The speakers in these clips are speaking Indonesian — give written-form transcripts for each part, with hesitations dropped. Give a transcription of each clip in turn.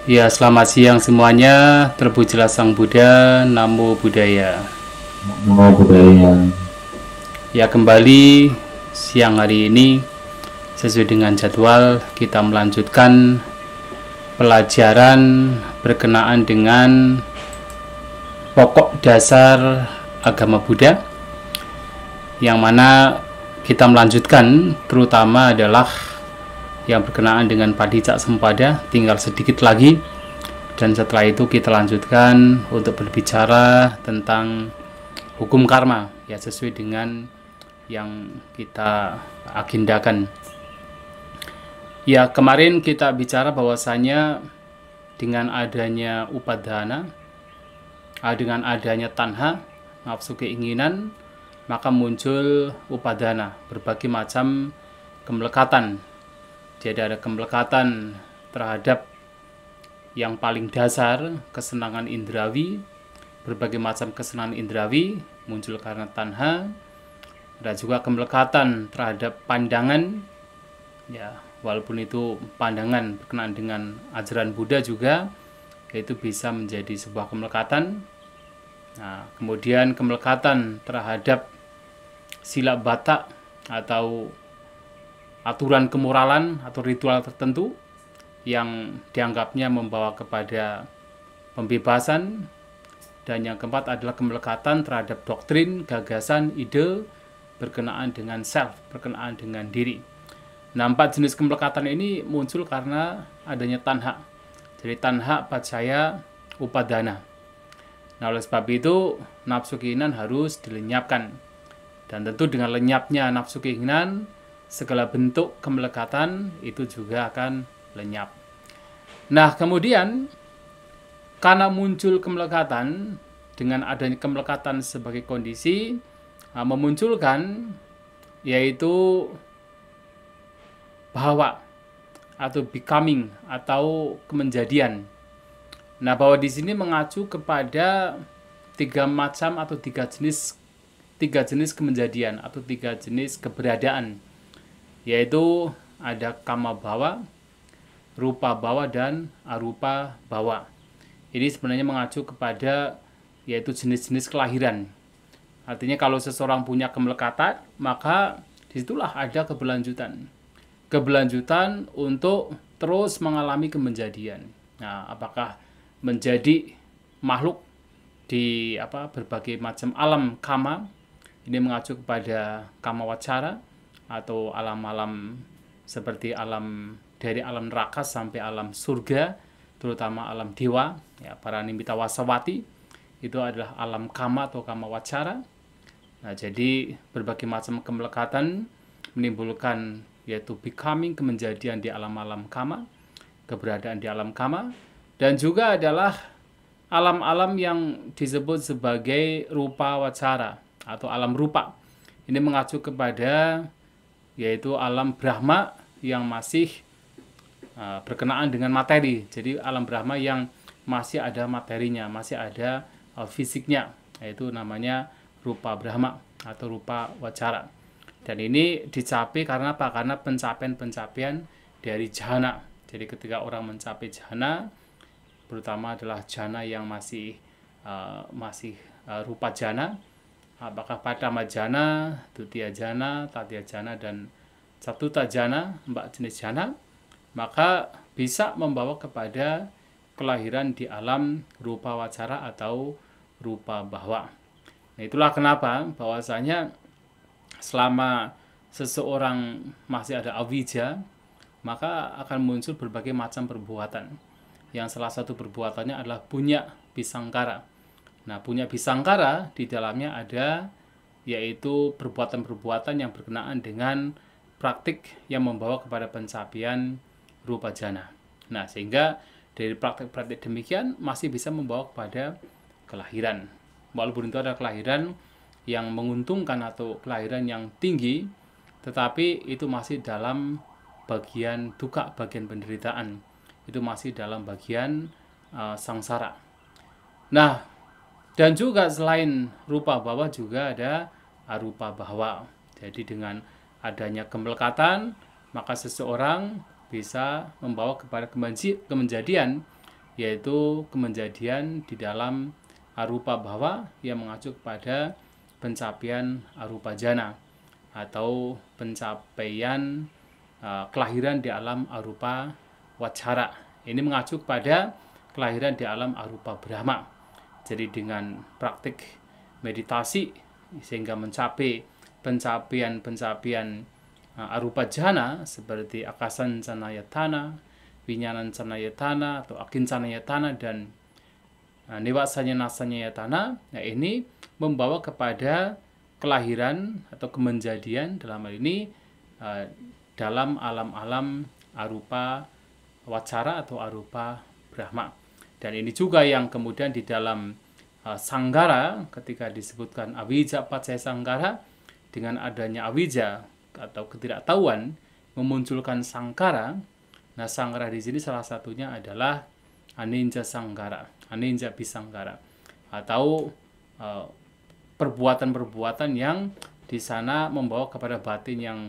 Ya, selamat siang semuanya. Terpujilah Sang Buddha, Namo Buddhaya. Namo Buddhaya. Ya, kembali siang hari ini sesuai dengan jadwal kita melanjutkan pelajaran berkenaan dengan pokok dasar agama Buddha, yang mana kita melanjutkan terutama adalah yang berkenaan dengan Padicak Sampada, tinggal sedikit lagi. Dan setelah itu kita lanjutkan untuk berbicara tentang hukum karma, ya sesuai dengan yang kita agendakan. Ya, kemarin kita bicara bahwasanya dengan adanya upadana, dengan adanya tanha, nafsu keinginan, maka muncul upadana, berbagai macam kemelekatan. Jadi ada kemelekatan terhadap yang paling dasar, kesenangan indrawi, berbagai macam kesenangan indrawi muncul karena tanha. Ada juga kemelekatan terhadap pandangan, ya walaupun itu pandangan berkenaan dengan ajaran Buddha juga, yaitu bisa menjadi sebuah kemelekatan. Nah, kemudian kemelekatan terhadap sila bata atau aturan kemoralan atau ritual tertentu yang dianggapnya membawa kepada pembebasan. Dan yang keempat adalah kemelekatan terhadap doktrin, gagasan, ide berkenaan dengan self, berkenaan dengan diri. Nah, 4 jenis kemelekatan ini muncul karena adanya tanha. Jadi tanha, pacaya, upadana. Nah, oleh sebab itu nafsu keinginan harus dilenyapkan. Dan tentu dengan lenyapnya nafsu keinginan, segala bentuk kemelekatan itu juga akan lenyap. Nah, kemudian karena muncul kemelekatan, dengan adanya kemelekatan sebagai kondisi, memunculkan yaitu bahwa atau becoming atau kemenjadian. Nah, bahwa di sini mengacu kepada 3 macam atau 3 jenis kemenjadian atau 3 jenis keberadaan, yaitu ada kama bawa, rupa bawa, dan arupa bawa. Ini sebenarnya mengacu kepada yaitu jenis-jenis kelahiran. Artinya kalau seseorang punya kemelekatan, maka disitulah ada keberlanjutan. Keberlanjutan untuk terus mengalami kemenjadian. Nah, apakah menjadi makhluk di berbagai macam alam kama, ini mengacu kepada kama wacara atau alam-alam seperti alam dari alam neraka sampai alam surga, terutama alam dewa, ya, para nimita wasawati, itu adalah alam kama atau kama wacara. Nah, jadi berbagai macam kemelekatan menimbulkan yaitu becoming, kemenjadian di alam-alam kama, keberadaan di alam kama, dan juga adalah alam-alam yang disebut sebagai rupa wacara atau alam rupa. Ini mengacu kepada yaitu alam Brahma yang masih berkenaan dengan materi. Jadi alam Brahma yang masih ada materinya, masih ada fisiknya, yaitu namanya rupa Brahma atau rupa wacara. Dan ini dicapai karena apa? Karena pencapaian-pencapaian dari jhana. Jadi ketika orang mencapai jhana, terutama adalah jhana yang masih rupa jhana, apakah padama jhana, dutiya jhana, tatiya jhana, dan catuta jhana, 4 jenis jhana, maka bisa membawa kepada kelahiran di alam rupa wacara atau rupa bahwa. Nah, itulah kenapa bahwasanya selama seseorang masih ada avijja, maka akan muncul berbagai macam perbuatan. Yang salah satu perbuatannya adalah punya bisangkara. Nah, punya bisangkara di dalamnya ada yaitu perbuatan-perbuatan yang berkenaan dengan praktik yang membawa kepada pencapaian rupa jana. Nah, sehingga dari praktik-praktik demikian masih bisa membawa kepada kelahiran. Walaupun itu ada kelahiran yang menguntungkan atau kelahiran yang tinggi, tetapi itu masih dalam bagian duka, bagian penderitaan. Itu masih dalam bagian sangsara. Nah, dan juga selain rupa bawah juga ada arupa bahwa. Jadi dengan adanya kemelekatan, maka seseorang bisa membawa kepada kemenjadian yaitu kemenjadian di dalam arupa bhawa yang mengacu kepada pencapaian arupa jana atau pencapaian kelahiran di alam arupa wachara. Ini mengacu kepada kelahiran di alam arupa Brahma. Jadi dengan praktik meditasi sehingga mencapai pencapaian arupa jana seperti akasan canayatana, winyanan canayatana atau akincanayatana dan newasanya nasanyayatana. Nah, ini membawa kepada kelahiran atau kemenjadian dalam hal ini dalam alam-alam arupa wachara atau arupa Brahma. Dan ini juga yang kemudian di dalam sanggara ketika disebutkan avijja pacaya sanggara, dengan adanya avijja atau ketidaktahuan memunculkan sangkara. Nah, sangkara di sini salah satunya adalah aninja sanggara, aninja bisanggara, atau perbuatan-perbuatan yang di sana membawa kepada batin yang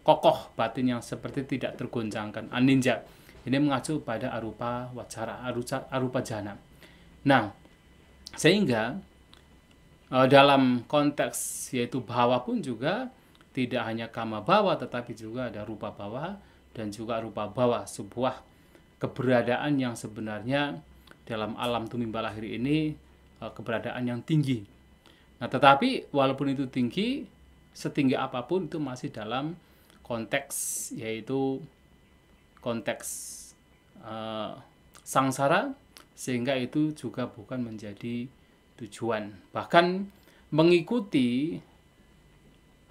kokoh, batin yang seperti tidak tergoncangkan, aninja. Ini mengacu pada arupa wachara, arupa jana. Nah, sehingga dalam konteks yaitu bhawa pun juga tidak hanya kama bhawa, tetapi juga ada rupa bhawa dan juga rupa bhawa, sebuah keberadaan yang sebenarnya dalam alam tumimba lahir ini keberadaan yang tinggi. Nah, tetapi walaupun itu tinggi, setinggi apapun itu masih dalam konteks yaitu konteks sangsara, sehingga itu juga bukan menjadi tujuan. Bahkan mengikuti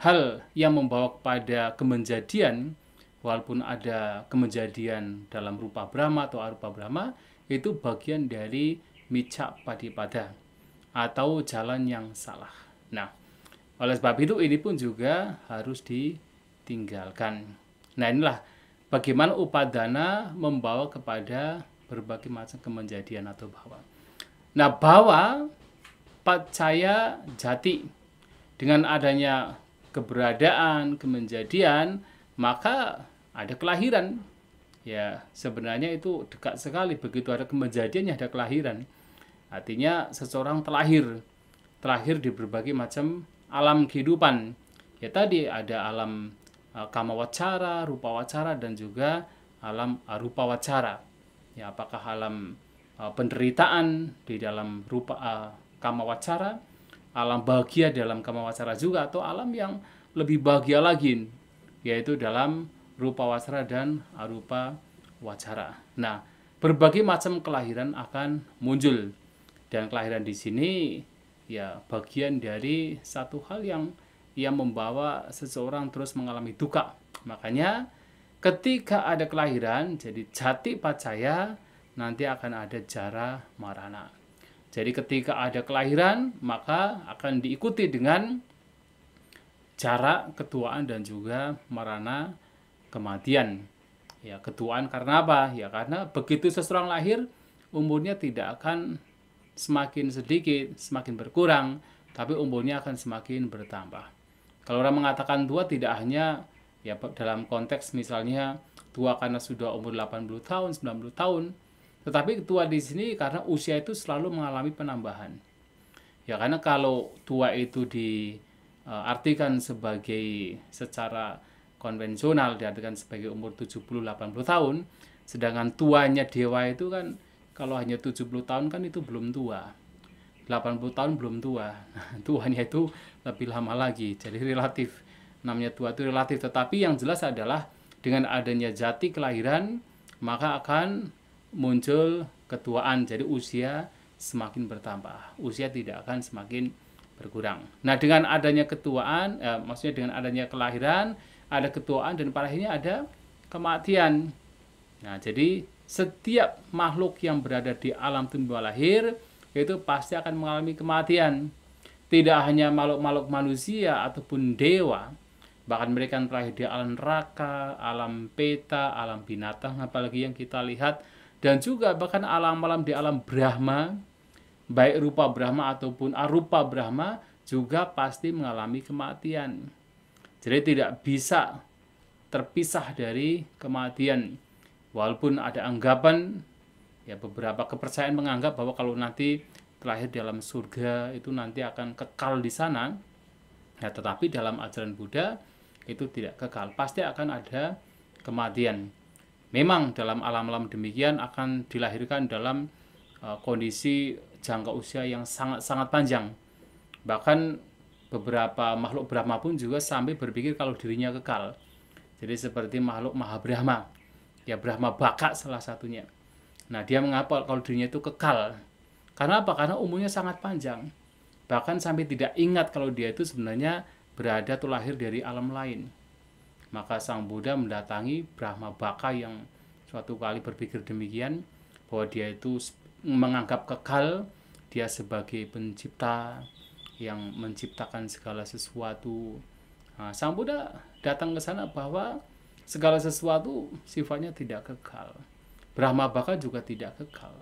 hal yang membawa kepada kemenjadian, walaupun ada kemenjadian dalam rupa Brahma atau arupa Brahma, itu bagian dari micca padipada atau jalan yang salah. Nah, oleh sebab itu ini pun juga harus ditinggalkan. Nah, inilah bagaimana upadana membawa kepada berbagai macam kemenjadian atau bhawa. Nah, bhawa pacaya jati, dengan adanya keberadaan, kemenjadian, maka ada kelahiran. Ya, sebenarnya itu dekat sekali, begitu ada kemenjadian ada kelahiran. Artinya seseorang terlahir di berbagai macam alam kehidupan. Ya, tadi ada alam kama wachara, rupa wachara, dan juga alam arupa wachara. Ya, apakah alam penderitaan di dalam rupa kama wachara, alam bahagia dalam kama wachara juga, atau alam yang lebih bahagia lagi, yaitu dalam rupa wachara dan arupa wachara. Nah, berbagai macam kelahiran akan muncul, dan kelahiran di sini ya bagian dari satu hal yang membawa seseorang terus mengalami duka. Makanya ketika ada kelahiran, jadi jati pacaya, nanti akan ada jara marana. Jadi ketika ada kelahiran, maka akan diikuti dengan jara ketuaan dan juga marana kematian. Ya, ketuaan karena apa? Ya karena begitu seseorang lahir, umurnya tidak akan semakin sedikit, semakin berkurang, tapi umurnya akan semakin bertambah. Kalau orang mengatakan tua tidak hanya ya dalam konteks misalnya tua karena sudah umur 80 tahun, 90 tahun, tetapi tua di sini karena usia itu selalu mengalami penambahan. Ya karena kalau tua itu diartikan sebagai secara konvensional diartikan sebagai umur 70-80 tahun, sedangkan tuanya dewa itu kan kalau hanya 70 tahun kan itu belum tua. 80 tahun belum tua. Tuanya itu lebih lama lagi. Jadi relatif. Namanya tua itu relatif, tetapi yang jelas adalah dengan adanya jati kelahiran maka akan muncul ketuaan. Jadi usia semakin bertambah. Usia tidak akan semakin berkurang. Nah, dengan adanya ketuaan, maksudnya dengan adanya kelahiran, ada ketuaan dan pada akhirnya ada kematian. Nah, jadi setiap makhluk yang berada di alam tumbuh lahir itu pasti akan mengalami kematian. Tidak hanya makhluk-makhluk manusia ataupun dewa, bahkan mereka yang terlahir di alam neraka, alam peta, alam binatang, apalagi yang kita lihat, dan juga bahkan alam-alam di alam Brahma, baik rupa Brahma ataupun arupa Brahma, juga pasti mengalami kematian. Jadi tidak bisa terpisah dari kematian. Walaupun ada anggapan Ya, beberapa kepercayaan menganggap bahwa kalau nanti terlahir dalam surga itu nanti akan kekal di sana. Ya, tetapi dalam ajaran Buddha itu tidak kekal, pasti akan ada kematian. Memang dalam alam-alam demikian akan dilahirkan dalam kondisi jangka usia yang sangat-sangat panjang. Bahkan beberapa makhluk Brahma pun juga sampai berpikir kalau dirinya kekal. Jadi seperti makhluk Mahabrahma, ya Brahma Baka salah satunya. Nah, dia mengapa kalau dirinya itu kekal? Karena apa? Karena umurnya sangat panjang. Bahkan sampai tidak ingat kalau dia itu sebenarnya berada atau lahir dari alam lain. Maka Sang Buddha mendatangi Brahma Baka yang suatu kali berpikir demikian, bahwa dia itu menganggap kekal, dia sebagai pencipta yang menciptakan segala sesuatu. Nah, Sang Buddha datang ke sana bahwa segala sesuatu sifatnya tidak kekal. Brahma Baka juga tidak kekal.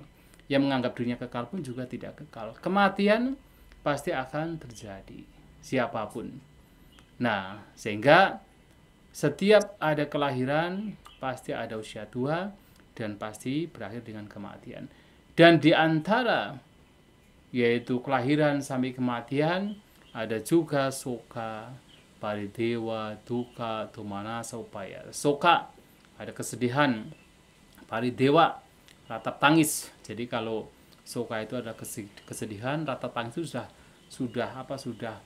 Yang menganggap dirinya kekal pun juga tidak kekal. Kematian pasti akan terjadi, siapapun. Nah, sehingga setiap ada kelahiran pasti ada usia tua dan pasti berakhir dengan kematian. Dan di antara yaitu kelahiran sampai kematian ada juga soka, paridewa, duka, domanasa, upaya. Soka ada kesedihan, paridewa ratap tangis. Jadi kalau soka itu ada kesedihan, ratap tangis itu sudah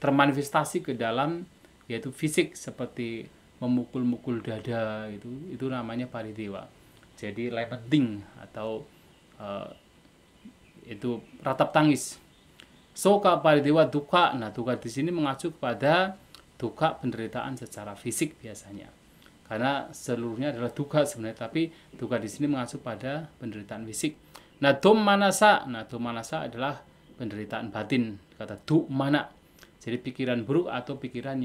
termanifestasi ke dalam yaitu fisik seperti memukul-mukul dada, itu namanya paridewa. Jadi lamenting atau itu ratap tangis. Soka, paridewa, duka. Nah, duka di sini mengacu kepada duka penderitaan secara fisik biasanya. Karena seluruhnya adalah duka sebenarnya, tapi duka di sini mengacu pada penderitaan fisik. Nah, domanasa. Nah, domanasa adalah penderitaan batin. Kata dumana. Jadi pikiran buruk atau pikiran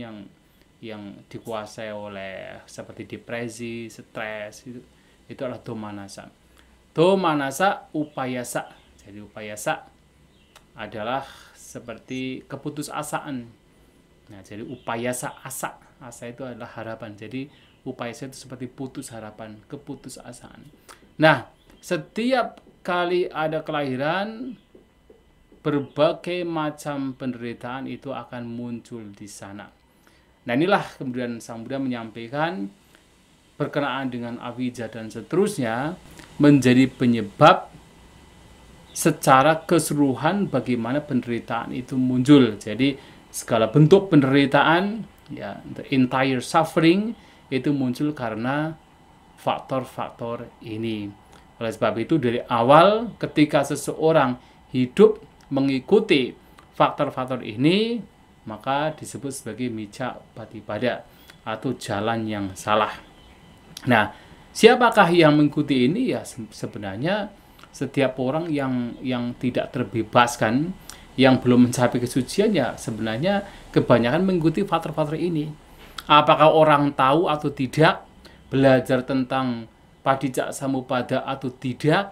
yang dikuasai oleh seperti depresi, stres, itu adalah domanasa. Domanasa upayasa. Jadi upayasa adalah seperti keputusasaan. Nah, jadi upayasa, asa itu adalah harapan. Jadi upayasa itu seperti putus harapan, keputusasaan. Nah, setiap kali ada kelahiran, berbagai macam penderitaan itu akan muncul di sana. Nah, inilah kemudian Sang Buddha menyampaikan berkenaan dengan awija dan seterusnya menjadi penyebab secara keseluruhan bagaimana penderitaan itu muncul. Jadi segala bentuk penderitaan, ya, the entire suffering itu muncul karena faktor-faktor ini. Oleh sebab itu dari awal ketika seseorang hidup mengikuti faktor-faktor ini, maka disebut sebagai micca patipada atau jalan yang salah. Nah, siapakah yang mengikuti ini? Ya, sebenarnya setiap orang yang tidak terbebaskan, yang belum mencapai kesucian, ya sebenarnya kebanyakan mengikuti faktor-faktor ini. Apakah orang tahu atau tidak, belajar tentang padicca samuppada atau tidak,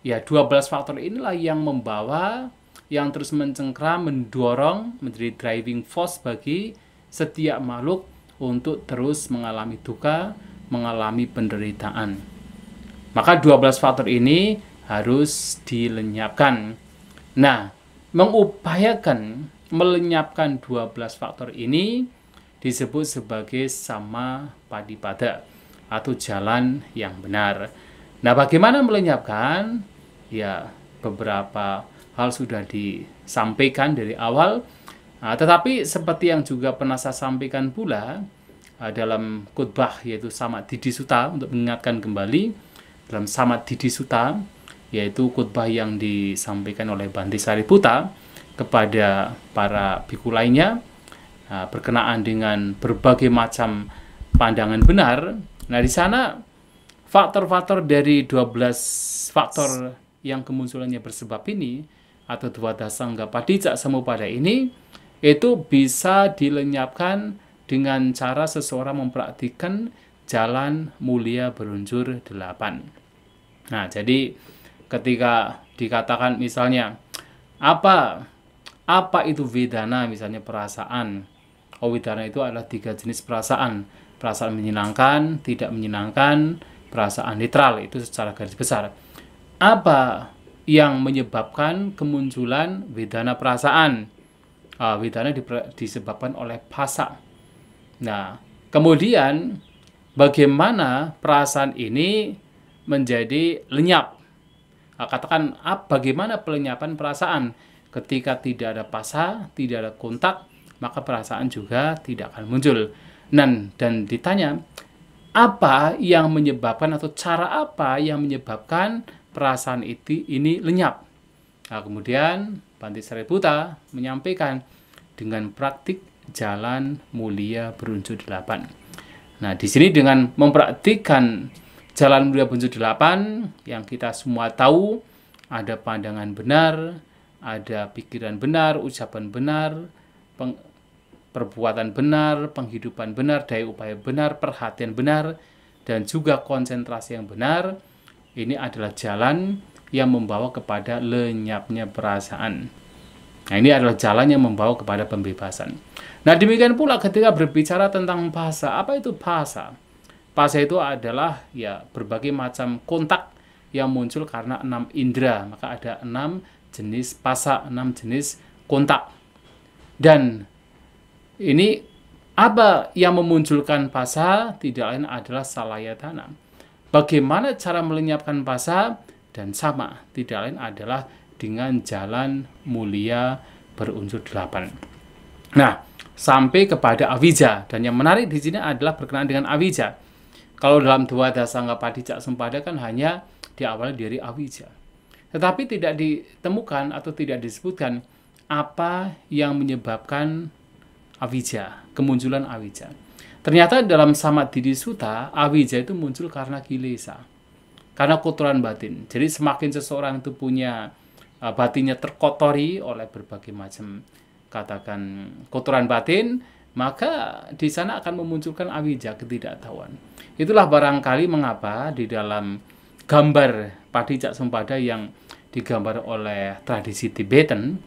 ya 12 faktor inilah yang membawa, yang terus mencengkram, mendorong, menjadi driving force bagi setiap makhluk untuk terus mengalami duka, mengalami penderitaan. Maka 12 faktor ini harus dilenyapkan. Nah, mengupayakan melenyapkan 12 faktor ini disebut sebagai samapadipada atau jalan yang benar. Nah, bagaimana melenyapkan? Ya, beberapa hal sudah disampaikan dari awal. Nah, tetapi seperti yang juga pernah saya sampaikan pula dalam khutbah yaitu Samadhi Sutta, untuk mengingatkan kembali dalam Samadhi Sutta, yaitu khutbah yang disampaikan oleh Bhante Sariputta kepada para bhikkhu lainnya berkenaan dengan berbagai macam pandangan benar. Nah, di sana faktor-faktor dari 12 faktor yang kemunculannya bersebab ini atau dwadasangga padicca samuppada ini itu bisa dilenyapkan dengan cara seseorang mempraktikkan jalan mulia berunsur 8. Nah, jadi ketika dikatakan misalnya apa itu vedana, misalnya perasaan. Oh, vedana itu adalah 3 jenis perasaan. Perasaan menyenangkan, tidak menyenangkan, perasaan netral, itu secara garis besar. Apa yang menyebabkan kemunculan wedana perasaan? Wedana disebabkan oleh phasa. Nah, kemudian bagaimana perasaan ini menjadi lenyap? Katakan bagaimana pelenyapan perasaan? Ketika tidak ada phasa, tidak ada kontak, maka perasaan juga tidak akan muncul. Dan ditanya, apa yang menyebabkan atau cara apa yang menyebabkan perasaan ini lenyap? Nah, kemudian Bhante Sariputta menyampaikan dengan praktik jalan mulia berunsur 8. Nah, di sini dengan mempraktikkan jalan mulia berunsur 8 yang kita semua tahu, ada pandangan benar, ada pikiran benar, ucapan benar, perbuatan benar, penghidupan benar, daya upaya benar, perhatian benar, dan juga konsentrasi yang benar. Ini adalah jalan yang membawa kepada lenyapnya perasaan. Nah, ini adalah jalan yang membawa kepada pembebasan. Nah, demikian pula ketika berbicara tentang phasa. Apa itu phasa? Phasa itu adalah berbagai macam kontak yang muncul karena 6 indera. Maka ada 6 jenis phasa, 6 jenis kontak. Dan ini apa yang memunculkan phasa? Tidak lain adalah salayatana. Bagaimana cara melenyapkan phasa? Dan sama, tidak lain adalah dengan jalan mulia berunsur 8. Nah, sampai kepada avijja. Dan yang menarik di sini adalah berkenaan dengan avijja. Kalau dalam Dwadasanga Padicca Samuppada kan hanya diawali dari avijja. Tetapi tidak ditemukan atau tidak disebutkan apa yang menyebabkan avijja, kemunculan avijja. Ternyata dalam Samadhi Sutta, avijja itu muncul karena kilesa, karena kotoran batin. Jadi semakin seseorang itu punya batinnya terkotori oleh berbagai macam katakan kotoran batin, maka di sana akan memunculkan avijja, ketidaktahuan. Itulah barangkali mengapa di dalam gambar Padicca Samuppada yang digambar oleh tradisi Tibetan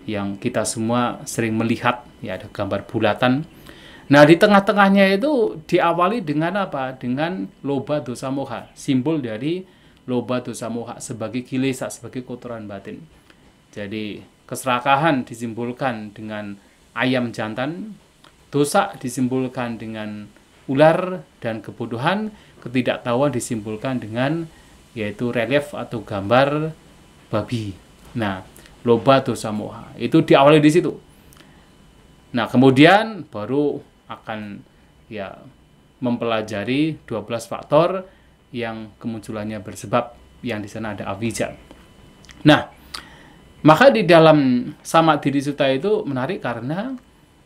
yang kita semua sering melihat, ada gambar bulatan. Nah, di tengah-tengahnya itu diawali dengan apa? Dengan lobha dosa moha, simbol dari lobha dosa moha sebagai kilesa, sebagai kotoran batin. Jadi, keserakahan disimbolkan dengan ayam jantan, dosa disimbolkan dengan ular, dan kebodohan, ketidaktahuan disimbolkan dengan yaitu relief atau gambar babi. Nah, lobha dosa moha itu diawali di situ. Nah, kemudian baru akan mempelajari 12 faktor yang kemunculannya bersebab, yang di sana ada avijja. Nah, maka di dalam Samadhi Sutta itu menarik karena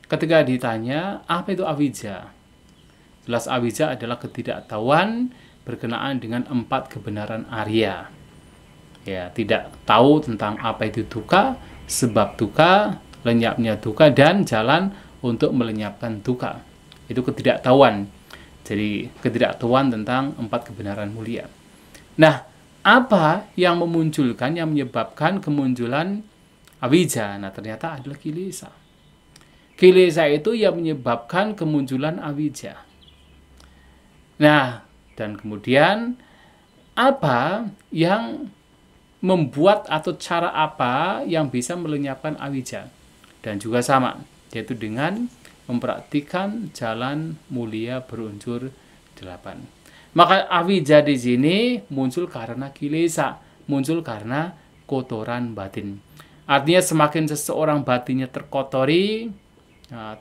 ketika ditanya apa itu avijja, jelas avijja adalah ketidaktahuan berkenaan dengan 4 kebenaran Arya. Tidak tahu tentang apa itu dukkha, sebab dukkha, lenyapnya dukkha, dan jalan untuk melenyapkan dukkha. Itu ketidaktahuan. Jadi ketidaktahuan tentang 4 kebenaran mulia. Nah, apa yang memunculkan, yang menyebabkan kemunculan avijja? Nah, ternyata adalah kilesa. Kilesa itu yang menyebabkan kemunculan avijja. Nah, dan kemudian apa yang membuat atau cara apa yang bisa melenyapkan avijja? Dan juga sama, yaitu dengan mempraktikkan jalan mulia berunsur 8. Maka avijja di sini muncul karena kilesa, muncul karena kotoran batin. Artinya semakin seseorang batinnya terkotori,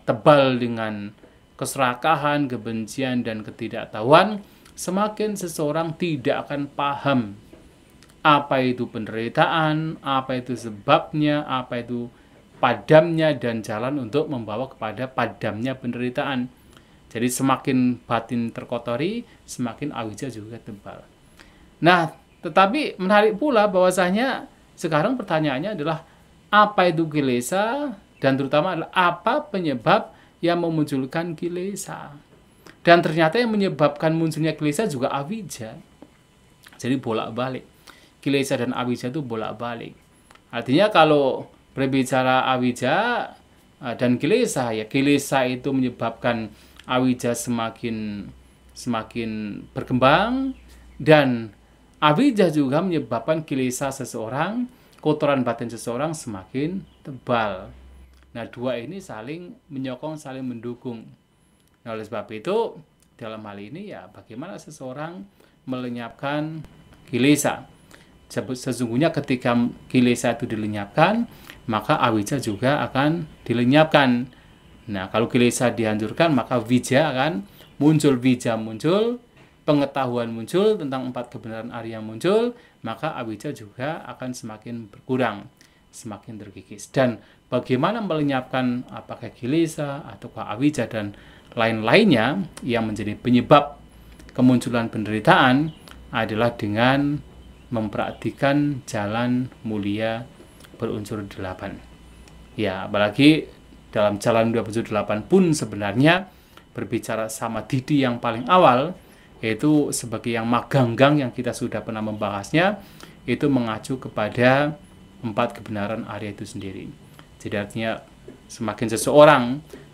tebal dengan keserakahan, kebencian, dan ketidaktahuan, semakin seseorang tidak akan paham apa itu penderitaan, apa itu sebabnya, apa itu padamnya, dan jalan untuk membawa kepada padamnya penderitaan. Jadi semakin batin terkotori, semakin avijja juga tebal. Nah, tetapi menarik pula bahwasanya sekarang pertanyaannya adalah apa itu kilesa, dan terutama adalah apa penyebab yang memunculkan kilesa. Dan ternyata yang menyebabkan munculnya kilesa juga avijja. Jadi bolak-balik. Kilesa dan avijja itu bolak-balik. Artinya kalau berbicara avijja dan kilesa, kilesa itu menyebabkan avijja semakin semakin berkembang, dan awija juga menyebabkan kilesa seseorang, kotoran batin seseorang semakin tebal. Nah, dua ini saling menyokong, saling mendukung. Nah, oleh sebab itu, dalam hal ini ya bagaimana seseorang melenyapkan kilesa. Sesungguhnya ketika kilesa itu dilenyapkan, maka awija juga akan dilenyapkan. Nah, kalau kilesa dihancurkan, maka wija akan muncul. Wija muncul, pengetahuan muncul tentang 4 kebenaran Arya muncul, maka awija juga akan semakin berkurang, semakin terkikis. Dan bagaimana melenyapkan apakah kilesa ataukah awija dan lain-lainnya yang menjadi penyebab kemunculan penderitaan adalah dengan memperhatikan jalan mulia berunsur 8. Ya, apalagi dalam jalan mulia berunsur 8 pun sebenarnya berbicara sama didi yang paling awal, yaitu sebagai yang maganggang yang kita sudah pernah membahasnya, itu mengacu kepada 4 kebenaran Arya itu sendiri. Jadi artinya semakin seseorang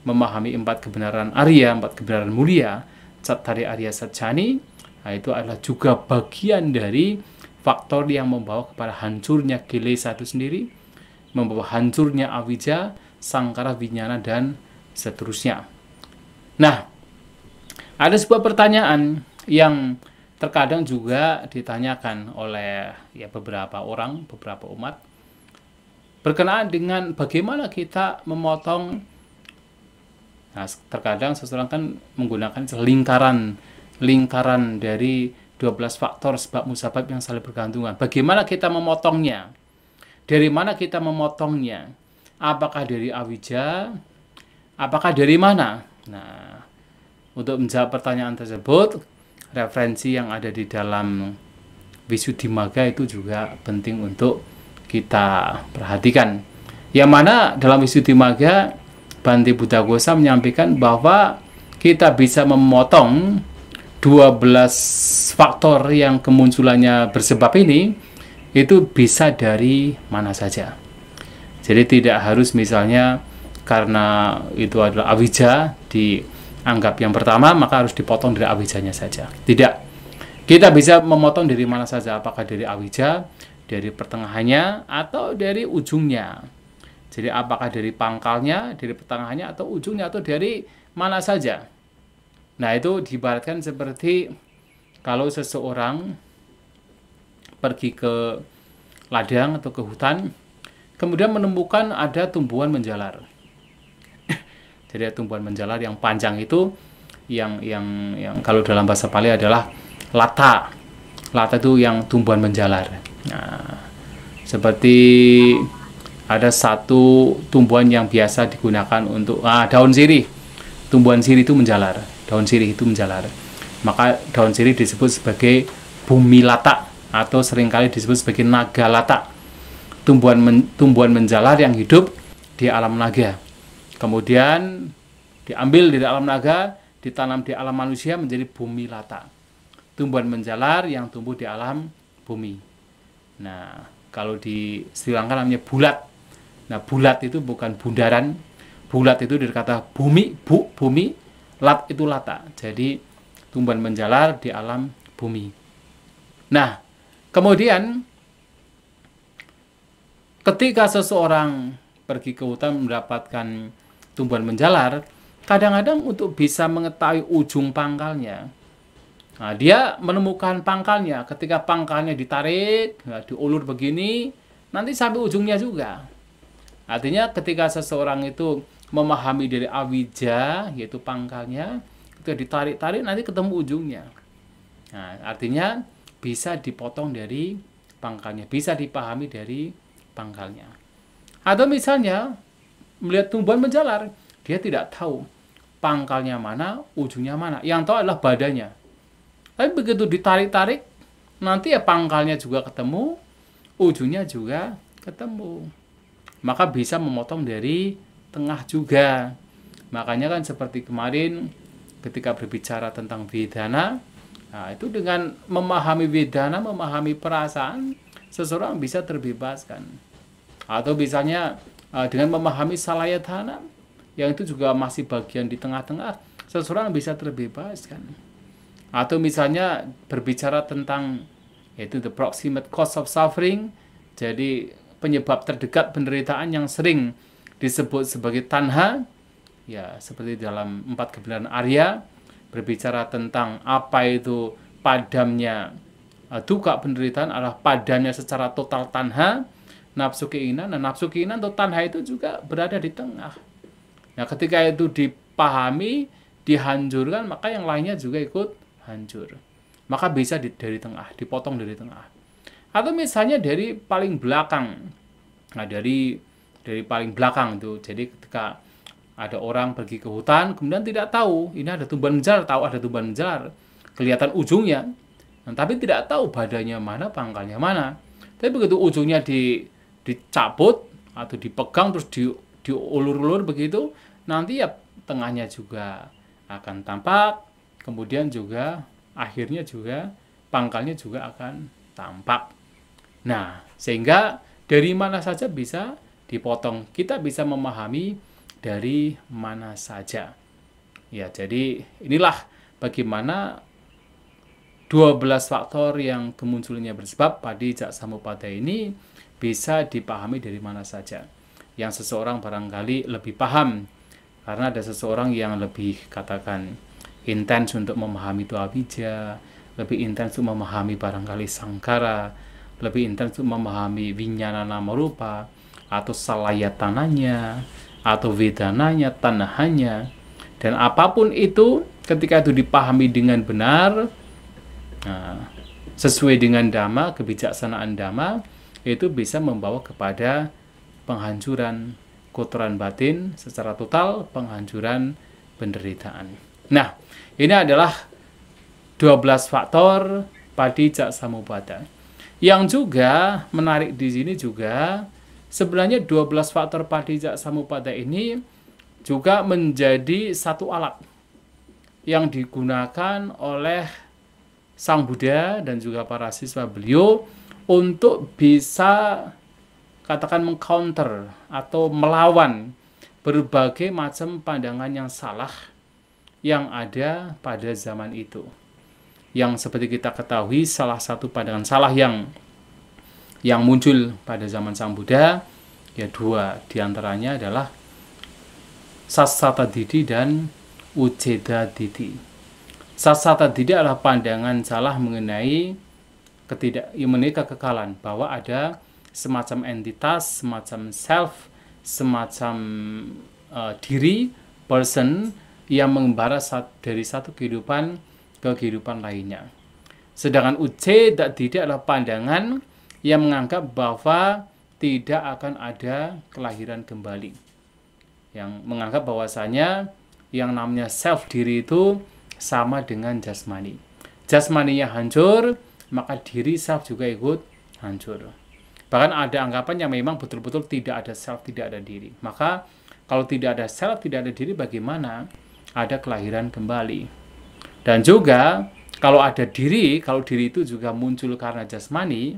memahami 4 kebenaran Arya, 4 kebenaran mulia, Cattari Arya Satjani, nah itu adalah juga bagian dari faktor yang membawa kepada hancurnya kilesa itu sendiri, membawa hancurnya awija, sangkara, vinyana, dan seterusnya. Nah, ada sebuah pertanyaan yang terkadang juga ditanyakan oleh beberapa orang, beberapa umat, berkenaan dengan bagaimana kita memotong. Nah, terkadang seseorang kan menggunakan lingkaran dari 12 faktor sebab musabab yang saling bergantungan. Bagaimana kita memotongnya? Dari mana kita memotongnya? Apakah dari awija? Apakah dari mana? Nah, untuk menjawab pertanyaan tersebut, referensi yang ada di dalam Visuddhimagga itu juga penting untuk kita perhatikan. Yang mana dalam Visuddhimagga, Bhante Buddhaghosa menyampaikan bahwa kita bisa memotong 12 faktor yang kemunculannya bersebab ini, itu bisa dari mana saja. Jadi tidak harus misalnya karena itu adalah awija dianggap yang pertama, maka harus dipotong dari awijanya saja. Tidak. Kita bisa memotong dari mana saja, apakah dari awija, dari pertengahannya, atau dari ujungnya. Jadi apakah dari pangkalnya, dari pertengahannya, atau ujungnya, atau dari mana saja. Nah, itu diibaratkan seperti kalau seseorang pergi ke ladang atau ke hutan, kemudian menemukan ada tumbuhan menjalar. Jadi tumbuhan menjalar yang panjang itu, yang kalau dalam bahasa Pali adalah lata. Lata itu yang tumbuhan menjalar. Nah, seperti ada satu tumbuhan yang biasa digunakan untuk daun sirih. Tumbuhan sirih itu menjalar. Daun sirih itu menjalar. Maka daun sirih disebut sebagai bumi lata atau seringkali disebut sebagai naga lata. Tumbuhan menjalar yang hidup di alam naga. Kemudian diambil dari alam naga, ditanam di alam manusia menjadi bumi lata. Tumbuhan menjalar yang tumbuh di alam bumi. Nah, kalau di Sri Lanka namanya bulat. Nah, bulat itu bukan bundaran. Bulat itu dari kata bumi, bumi, lat itu lata. Jadi tumbuhan menjalar di alam bumi. Nah, kemudian ketika seseorang pergi ke hutan mendapatkan tumbuhan menjalar, kadang-kadang untuk bisa mengetahui ujung pangkalnya, nah, dia menemukan pangkalnya. Ketika pangkalnya ditarik, diulur begini, nanti sampai ujungnya juga. Artinya ketika seseorang itu memahami dari awija, yaitu pangkalnya, ketika ditarik-tarik nanti ketemu ujungnya. Nah, artinya bisa dipotong dari pangkalnya, bisa dipahami dari pangkalnya. Atau misalnya melihat tumbuhan menjalar, dia tidak tahu pangkalnya mana, ujungnya mana. Yang tahu adalah badannya. Tapi begitu ditarik-tarik, nanti ya pangkalnya juga ketemu, ujungnya juga ketemu. Maka bisa memotong dari tengah juga. Makanya kan seperti kemarin ketika berbicara tentang Vedana, nah itu dengan memahami Vedana, memahami perasaan, seseorang bisa terbebaskan. Atau misalnya dengan memahami Salayatana, yang itu juga masih bagian di tengah-tengah, seseorang bisa terbebaskan. Atau misalnya berbicara tentang yaitu the proximate cause of suffering, jadi penyebab terdekat penderitaan yang sering disebut sebagai tanha, ya seperti dalam 4 kebenaran Arya, berbicara tentang apa itu padamnya duka penderitaan adalah padamnya secara total tanha, nafsu keinginan, dan nafsu keinginan atau tanha itu juga berada di tengah. Nah, ketika itu dipahami, dihancurkan, maka yang lainnya juga ikut hancur. Maka bisa dari tengah, dipotong dari tengah. Atau misalnya dari paling belakang. Nah, dari paling belakang itu. Jadi ketika ada orang pergi ke hutan, kemudian tidak tahu, ini ada tumbuhan menjalar, tahu ada tumbuhan menjalar, kelihatan ujungnya, nah, tapi tidak tahu badannya mana, pangkalnya mana. Tapi begitu ujungnya dicabut atau dipegang terus diulur-ulur begitu, nanti ya tengahnya juga akan tampak, kemudian juga akhirnya juga pangkalnya juga akan tampak. Nah, sehingga dari mana saja bisa dipotong. Kita bisa memahami dari mana saja. Ya, jadi inilah bagaimana 12 faktor yang kemunculannya bersebab padi jak samupada ini bisa dipahami dari mana saja. Yang seseorang barangkali lebih paham karena ada seseorang yang lebih katakan intens untuk memahami itu awija, lebih intens untuk memahami barangkali sangkara, lebih intens untuk memahami vinyana nama rupa, atau salayatananya, atau vedananya, tanahanya, dan apapun itu ketika itu dipahami dengan benar, sesuai dengan dhamma, kebijaksanaan dhamma, itu bisa membawa kepada penghancuran kotoran batin secara total, penghancuran penderitaan. Nah, ini adalah 12 faktor padijak samupada. Yang juga menarik di sini juga sebenarnya 12 faktor padijak samupada ini juga menjadi satu alat yang digunakan oleh Sang Buddha dan juga para siswa beliau untuk bisa katakan mengcounter atau melawan berbagai macam pandangan yang salah yang ada pada zaman itu. Yang seperti kita ketahui salah satu pandangan salah yang muncul pada zaman Sang Buddha, ya dua diantaranya adalah Sassata Didi dan Uceda Didi. Sassata Didi adalah pandangan salah mengenai kekekalan, bahwa ada semacam entitas, semacam self, semacam diri, person yang mengembara dari satu kehidupan ke kehidupan lainnya. Sedangkan Uceda Didi adalah pandangan yang menganggap bahwa tidak akan ada kelahiran kembali. Yang menganggap bahwasanya yang namanya self diri itu sama dengan jasmani. Jasmaninya hancur, maka diri self juga ikut hancur. Bahkan ada anggapan yang memang betul-betul tidak ada self, tidak ada diri. Maka kalau tidak ada self, tidak ada diri, bagaimana ada kelahiran kembali? Dan juga kalau ada diri, kalau diri itu juga muncul karena jasmani,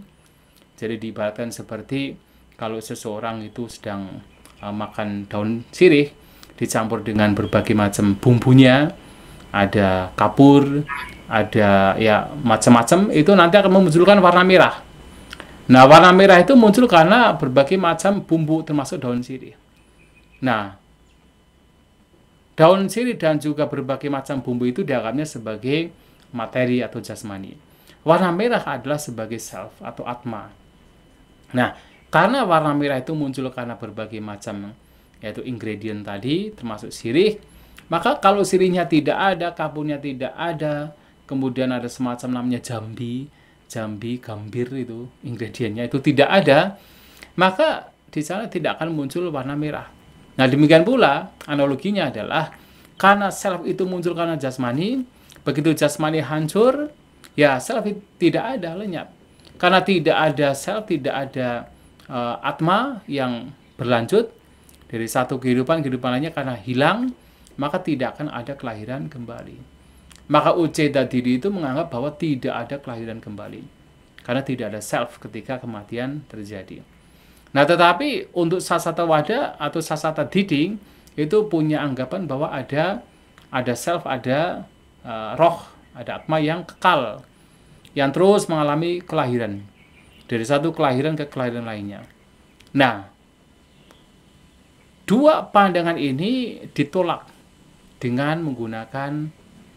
jadi diibaratkan seperti kalau seseorang itu sedang makan daun sirih dicampur dengan berbagai macam bumbunya, ada kapur, ada ya macam-macam, itu nanti akan memunculkan warna merah. Nah, warna merah itu muncul karena berbagai macam bumbu termasuk daun sirih. Nah, daun sirih dan juga berbagai macam bumbu itu dianggapnya sebagai materi atau jasmani. Warna merah adalah sebagai self atau atma. Nah, karena warna merah itu muncul karena berbagai macam yaitu ingredient tadi, termasuk sirih, maka kalau sirihnya tidak ada, kapurnya tidak ada, kemudian ada semacam namanya jambi, gambir itu ingredientnya itu tidak ada, maka di sana tidak akan muncul warna merah. Nah, demikian pula analoginya adalah karena self itu muncul karena jasmani, begitu jasmani hancur, ya self tidak ada, lenyap. Karena tidak ada self, tidak ada atma yang berlanjut dari satu kehidupan lainnya, karena hilang, maka tidak akan ada kelahiran kembali. Maka Uceda Didi itu menganggap bahwa tidak ada kelahiran kembali karena tidak ada self ketika kematian terjadi. Nah, tetapi untuk Sassata Wada atau Sassata Didi itu punya anggapan bahwa ada self, ada roh Ada atma yang kekal, yang terus mengalami kelahiran. Dari satu kelahiran ke kelahiran lainnya. Nah, dua pandangan ini ditolak dengan menggunakan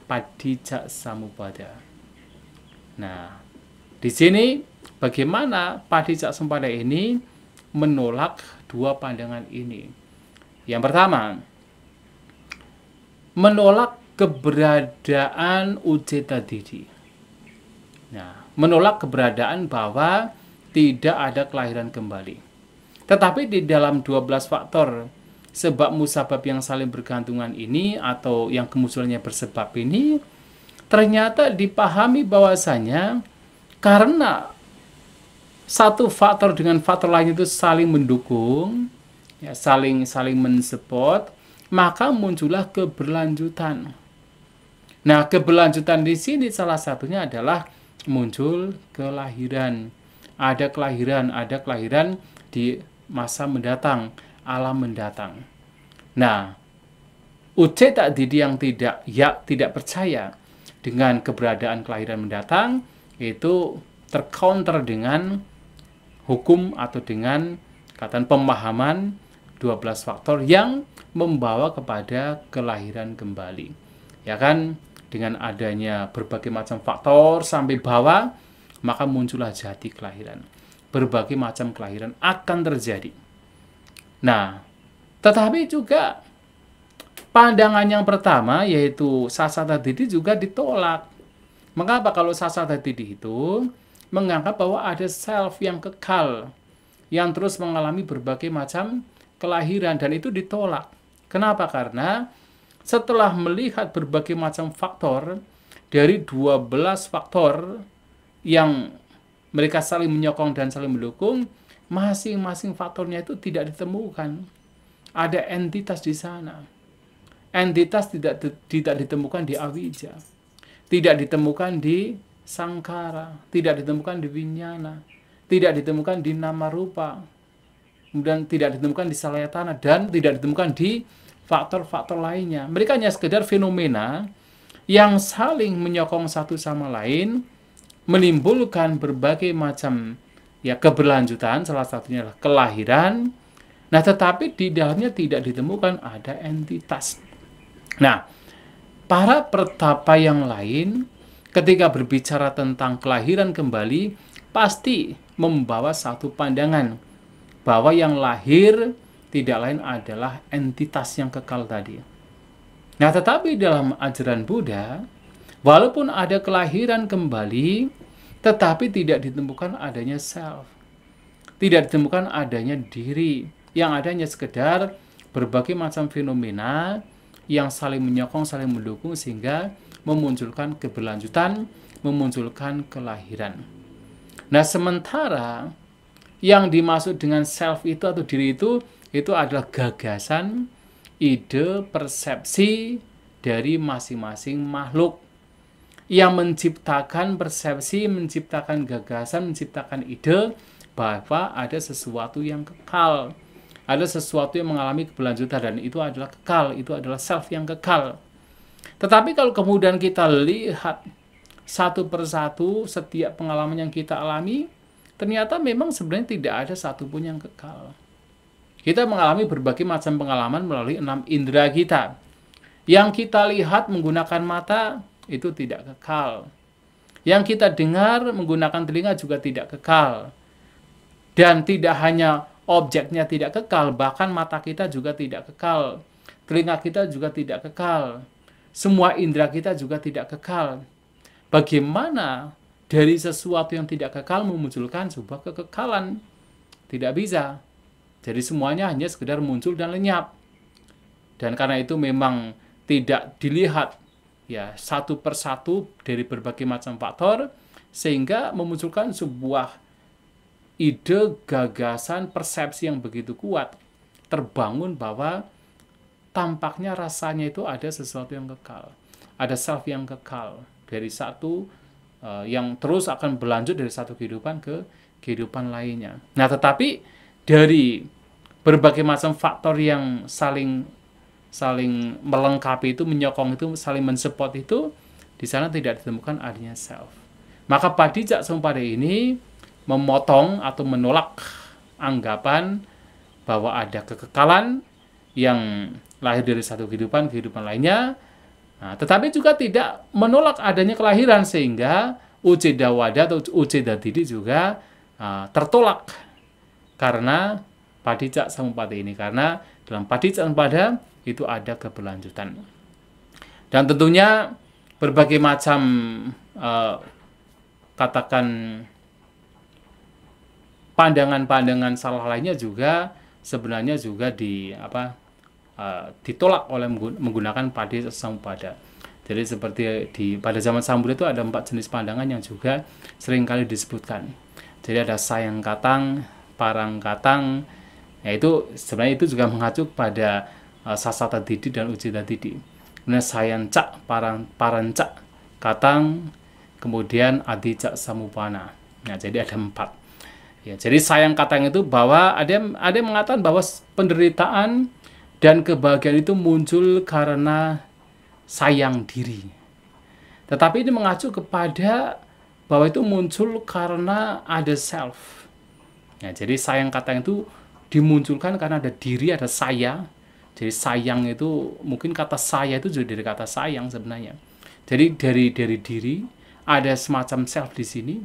Padicaksamuppada. Nah, di sini bagaimana Padicaksamuppada ini menolak dua pandangan ini? Yang pertama, menolak keberadaan Uceta Didi. Nah, menolak keberadaan bahwa tidak ada kelahiran kembali. Tetapi di dalam 12 faktor sebab musabab yang saling bergantungan ini atau yang kemunculannya bersebab ini, ternyata dipahami bahwasanya karena satu faktor dengan faktor lain itu saling mendukung, ya, saling mensupport, maka muncullah keberlanjutan. Nah, keberlanjutan di sini salah satunya adalah muncul kelahiran. Ada kelahiran di masa mendatang, alam mendatang. Nah, Uceta Didi yang tidak percaya dengan keberadaan kelahiran mendatang itu tercounter dengan hukum atau dengan katakan pemahaman 12 faktor yang membawa kepada kelahiran kembali. Ya kan, dengan adanya berbagai macam faktor sampai bawah, maka muncullah jati kelahiran. Berbagai macam kelahiran akan terjadi. Nah, tetapi juga pandangan yang pertama yaitu Sasata Didi juga ditolak. Mengapa? Kalau Sasata Didi itu menganggap bahwa ada self yang kekal, yang terus mengalami berbagai macam kelahiran, dan itu ditolak. Kenapa? Karena setelah melihat berbagai macam faktor, dari 12 faktor yang mereka saling menyokong dan saling mendukung, masing-masing faktornya itu tidak ditemukan. Ada entitas di sana. Entitas tidak ditemukan di awija, tidak ditemukan di sangkara, tidak ditemukan di winyana, tidak ditemukan di nama rupa, kemudian tidak ditemukan di salayatana, dan tidak ditemukan di faktor-faktor lainnya. Mereka hanya sekedar fenomena yang saling menyokong satu sama lain, menimbulkan berbagai macam ya keberlanjutan, salah satunya adalah kelahiran. Nah, tetapi di dalamnya tidak ditemukan ada entitas. Nah, para pertapa yang lain ketika berbicara tentang kelahiran kembali pasti membawa satu pandangan bahwa yang lahir tidak lain adalah entitas yang kekal tadi. Nah, tetapi dalam ajaran Buddha, walaupun ada kelahiran kembali, tetapi tidak ditemukan adanya self. Tidak ditemukan adanya diri. Yang adanya sekedar berbagai macam fenomena yang saling menyokong, saling mendukung, sehingga memunculkan keberlanjutan, memunculkan kelahiran. Nah, sementara yang dimaksud dengan self itu atau diri itu adalah gagasan, ide, persepsi dari masing-masing makhluk yang menciptakan persepsi, menciptakan gagasan, menciptakan ide bahwa ada sesuatu yang kekal, ada sesuatu yang mengalami keberlanjutan, dan itu adalah kekal, itu adalah self yang kekal. Tetapi kalau kemudian kita lihat satu persatu setiap pengalaman yang kita alami, ternyata memang sebenarnya tidak ada satupun yang kekal. Kita mengalami berbagai macam pengalaman melalui 6 indera kita. Yang kita lihat menggunakan mata itu tidak kekal. Yang kita dengar menggunakan telinga juga tidak kekal. Dan tidak hanya objeknya tidak kekal, bahkan mata kita juga tidak kekal. Telinga kita juga tidak kekal. Semua indera kita juga tidak kekal. Bagaimana dari sesuatu yang tidak kekal memunculkan sebuah kekekalan? Tidak bisa. Jadi semuanya hanya sekedar muncul dan lenyap. Dan karena itu memang tidak dilihat ya satu persatu dari berbagai macam faktor, sehingga memunculkan sebuah ide, gagasan, persepsi yang begitu kuat terbangun bahwa tampaknya rasanya itu ada sesuatu yang kekal. Ada self yang kekal dari satu yang terus akan berlanjut dari satu kehidupan ke kehidupan lainnya. Nah, tetapi dari berbagai macam faktor yang saling melengkapi itu, menyokong itu, saling mensupport itu, di sana tidak ditemukan adanya self. Maka Padijak Samuppada ini memotong atau menolak anggapan bahwa ada kekekalan yang lahir dari satu kehidupan lainnya. Nah, tetapi juga tidak menolak adanya kelahiran, sehingga Uceda Wada atau Uceda Didi juga tertolak karena Padijak Samuppada ini. Karena dalam Padijak Samuppada itu ada keberlanjutan. Dan tentunya berbagai macam katakan pandangan-pandangan salah lainnya juga sebenarnya juga ditolak oleh menggunakan Padijak Samuppada. Jadi seperti pada zaman Sambuddha itu ada 4 jenis pandangan yang juga seringkali disebutkan. Jadi ada sayang katang, parang katang, yaitu sebenarnya itu juga mengacu pada Sasata Didi dan Uceda Didi. Kemudian sayang cak, parang cak katang, kemudian Adijak Samupana. Nah, jadi ada 4. Ya, jadi sayang katang itu bahwa ada yang mengatakan bahwa penderitaan dan kebahagiaan itu muncul karena sayang diri. Tetapi ini mengacu kepada bahwa itu muncul karena ada self. Ya, jadi sayang katang itu dimunculkan karena ada diri, ada saya. Jadi sayang itu mungkin kata saya itu juga dari kata sayang sebenarnya. Jadi dari diri ada semacam self di sini.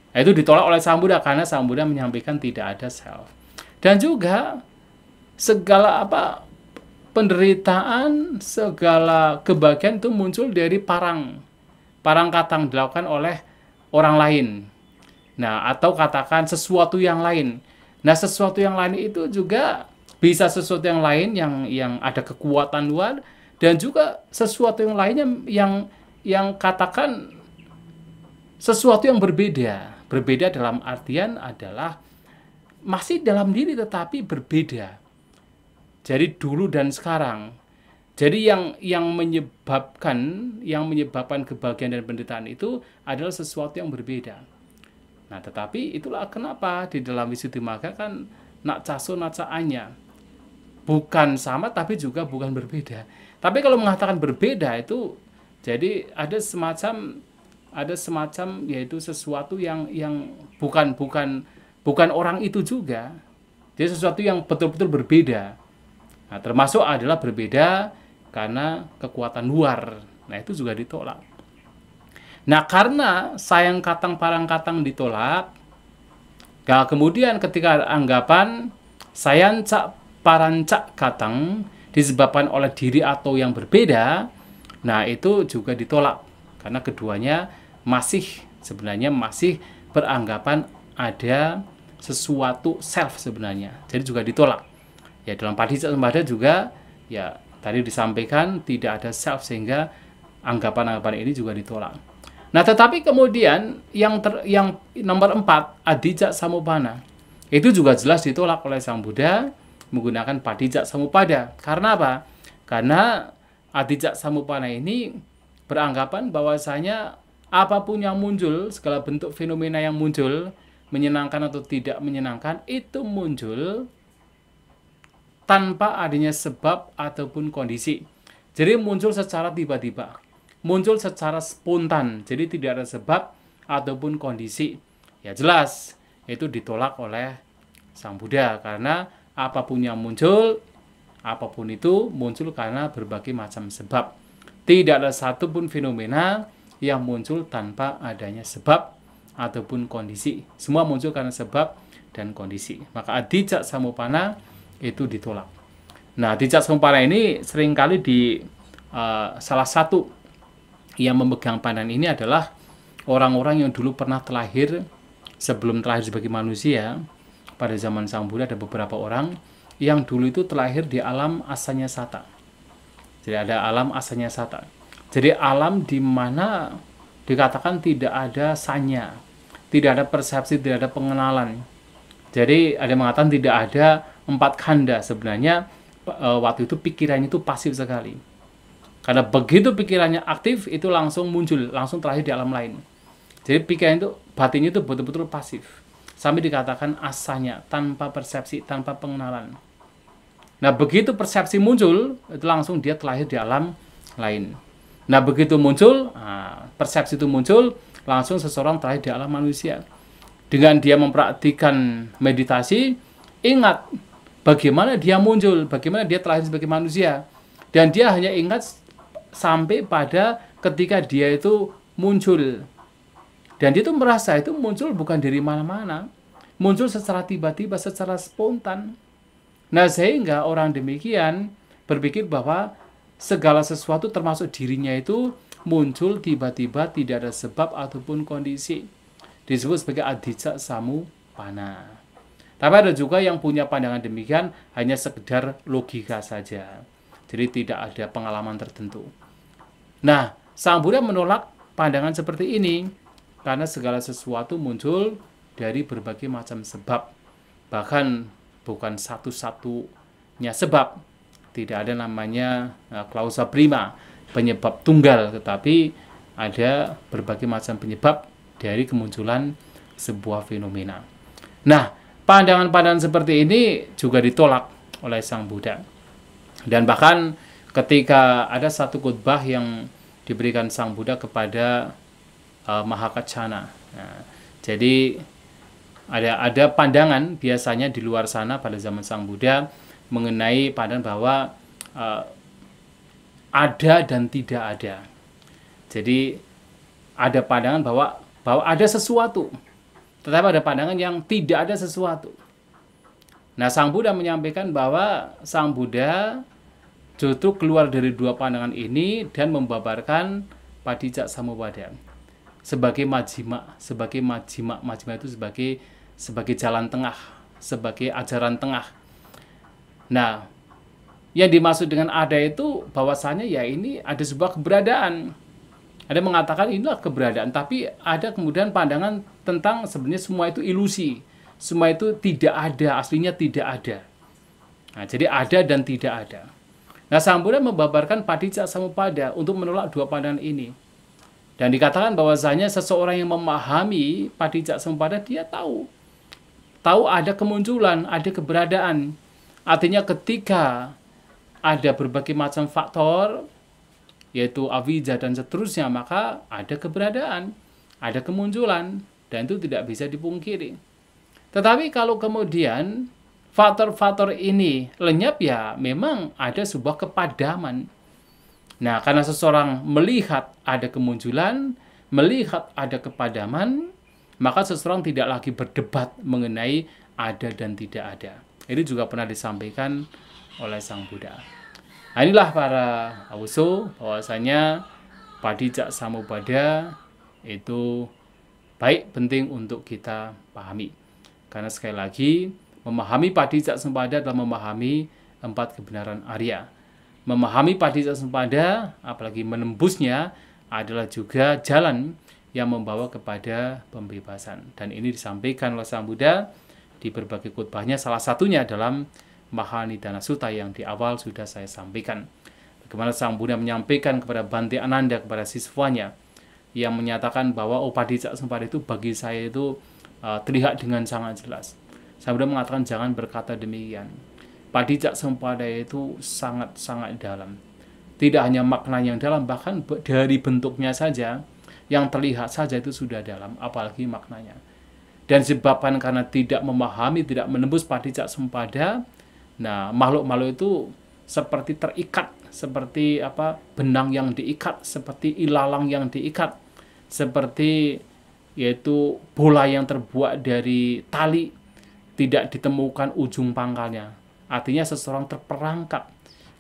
Itu ditolak oleh Sang Buddha karena Sang Buddha menyampaikan tidak ada self. Dan juga segala penderitaan, segala kebahagiaan itu muncul dari parang katang dilakukan oleh orang lain. Nah, atau katakan sesuatu yang lain. Nah, sesuatu yang lain itu juga bisa sesuatu yang lain yang ada kekuatan luar, dan juga sesuatu yang lainnya yang katakan sesuatu yang berbeda. Berbeda dalam artian adalah masih dalam diri tetapi berbeda. Jadi dulu dan sekarang. Jadi yang menyebabkan kebahagiaan dan penderitaan itu adalah sesuatu yang berbeda. Nah, tetapi itulah kenapa di dalam Visuddhimagga kan nak caso naca anya. Bukan sama tapi juga bukan berbeda. Tapi kalau mengatakan berbeda itu jadi ada semacam yaitu sesuatu yang bukan orang itu juga. Jadi sesuatu yang betul-betul berbeda. Nah, termasuk adalah berbeda karena kekuatan luar. Nah, itu juga ditolak. Nah, karena sayang katang parang katang ditolak, kemudian ketika anggapan sayang cak parang cak katang disebabkan oleh diri atau yang berbeda, nah itu juga ditolak. Karena keduanya sebenarnya masih beranggapan ada sesuatu self sebenarnya. Jadi juga ditolak. Ya, dalam Padijak Samuppada juga ya tadi disampaikan tidak ada self, sehingga anggapan-anggapan ini juga ditolak. Nah, tetapi kemudian yang nomor 4, Adijak Samupana, itu juga jelas ditolak oleh Sang Buddha menggunakan Padijak Samuppada. Karena apa? Karena Adijak Samupana ini beranggapan bahwasanya apapun yang muncul, segala bentuk fenomena yang muncul, menyenangkan atau tidak menyenangkan, itu muncul tanpa adanya sebab ataupun kondisi. Jadi muncul secara tiba-tiba, muncul secara spontan, jadi tidak ada sebab ataupun kondisi. Ya jelas, itu ditolak oleh Sang Buddha, karena apapun yang muncul, apapun itu muncul karena berbagai macam sebab. Tidak ada satupun fenomena yang muncul tanpa adanya sebab ataupun kondisi. Semua muncul karena sebab dan kondisi. Maka Adijak Samupana itu ditolak. Nah, Adijak Samupana ini seringkali salah satu yang memegang pandangan ini adalah orang-orang yang dulu pernah terlahir sebelum terlahir sebagai manusia. Pada zaman Sang Buddha ada beberapa orang yang dulu itu terlahir di alam Asanyasata. Jadi ada alam Asanyasata. Jadi alam di mana dikatakan tidak ada sanya, tidak ada persepsi, tidak ada pengenalan. Jadi ada yang mengatakan tidak ada 4 khandha. Sebenarnya waktu itu pikirannya itu pasif sekali. Karena begitu pikirannya aktif, itu langsung muncul, langsung terlahir di alam lain. Jadi pikiran itu, batinnya itu betul-betul pasif. Sampai dikatakan asanya, tanpa persepsi, tanpa pengenalan. Nah, begitu persepsi muncul, itu langsung dia terlahir di alam lain. Nah, begitu muncul, persepsi itu muncul, langsung seseorang terlahir di alam manusia. Dengan dia mempraktikkan meditasi, ingat bagaimana dia muncul, bagaimana dia terlahir sebagai manusia. Dan dia hanya ingat sampai pada ketika dia itu muncul. Dan dia itu merasa itu muncul bukan dari mana-mana. Muncul secara tiba-tiba, secara spontan. Nah, sehingga orang demikian berpikir bahwa segala sesuatu termasuk dirinya itu muncul tiba-tiba, tidak ada sebab ataupun kondisi. Disebut sebagai adicca samuppanna. Tapi ada juga yang punya pandangan demikian hanya sekedar logika saja. Jadi tidak ada pengalaman tertentu. Nah, Sang Buddha menolak pandangan seperti ini karena segala sesuatu muncul dari berbagai macam sebab. Bahkan bukan satu-satunya sebab. Tidak ada namanya klausa prima, penyebab tunggal, tetapi ada berbagai macam penyebab dari kemunculan sebuah fenomena. Nah, pandangan-pandangan seperti ini juga ditolak oleh Sang Buddha. Dan bahkan ketika ada satu khotbah yang diberikan Sang Buddha kepada Mahakaccana. Nah, jadi ada pandangan biasanya di luar sana pada zaman Sang Buddha mengenai pandangan bahwa ada dan tidak ada. Jadi ada pandangan bahwa ada sesuatu, tetapi ada pandangan yang tidak ada sesuatu. Nah, Sang Buddha menyampaikan bahwa Sang Buddha justru keluar dari dua pandangan ini dan membabarkan Padicca Samuppada sebagai majjhima, majjhima itu sebagai jalan tengah, sebagai ajaran tengah. Nah, yang dimaksud dengan ada itu bahwasanya ya ini ada sebuah keberadaan. Ada mengatakan inilah keberadaan, tapi ada kemudian pandangan tentang sebenarnya semua itu ilusi. Semua itu tidak ada, aslinya tidak ada. Nah, jadi ada dan tidak ada. Nah, Sang Buddha membabarkan Padicca Samuppada untuk menolak dua pandangan ini. Dan dikatakan bahwasanya seseorang yang memahami Padicca Samuppada, dia tahu ada kemunculan, ada keberadaan. Artinya ketika ada berbagai macam faktor, yaitu avijja dan seterusnya, maka ada keberadaan, ada kemunculan, dan itu tidak bisa dipungkiri. Tetapi kalau kemudian faktor-faktor ini lenyap, ya memang ada sebuah kepadaman. Nah, karena seseorang melihat ada kemunculan, melihat ada kepadaman, maka seseorang tidak lagi berdebat mengenai ada dan tidak ada. Ini juga pernah disampaikan oleh Sang Buddha. Nah, inilah para awuso bahwasanya Padicca Samuppada itu baik penting untuk kita pahami. Karena sekali lagi memahami Padicca Samuppada adalah memahami 4 kebenaran Arya. Memahami Padicca Samuppada, apalagi menembusnya, adalah juga jalan yang membawa kepada pembebasan. Dan ini disampaikan oleh Sang Buddha di berbagai khotbahnya, salah satunya dalam Mahanidana Sutta yang di awal sudah saya sampaikan. Bagaimana Sang Buddha menyampaikan kepada Bante Ananda, kepada siswanya, yang menyatakan bahwa Padicca Samuppada itu bagi saya itu terlihat dengan sangat jelas. Sang Buddha mengatakan jangan berkata demikian. Padicca Samuppada itu sangat-sangat dalam. Tidak hanya makna yang dalam, bahkan dari bentuknya saja, yang terlihat saja itu sudah dalam, apalagi maknanya. Dan disebabkan karena tidak memahami, tidak menembus Padicca Samuppada, nah makhluk-makhluk itu seperti terikat, seperti benang yang diikat, seperti ilalang yang diikat, seperti yaitu bola yang terbuat dari tali, tidak ditemukan ujung pangkalnya. Artinya seseorang terperangkap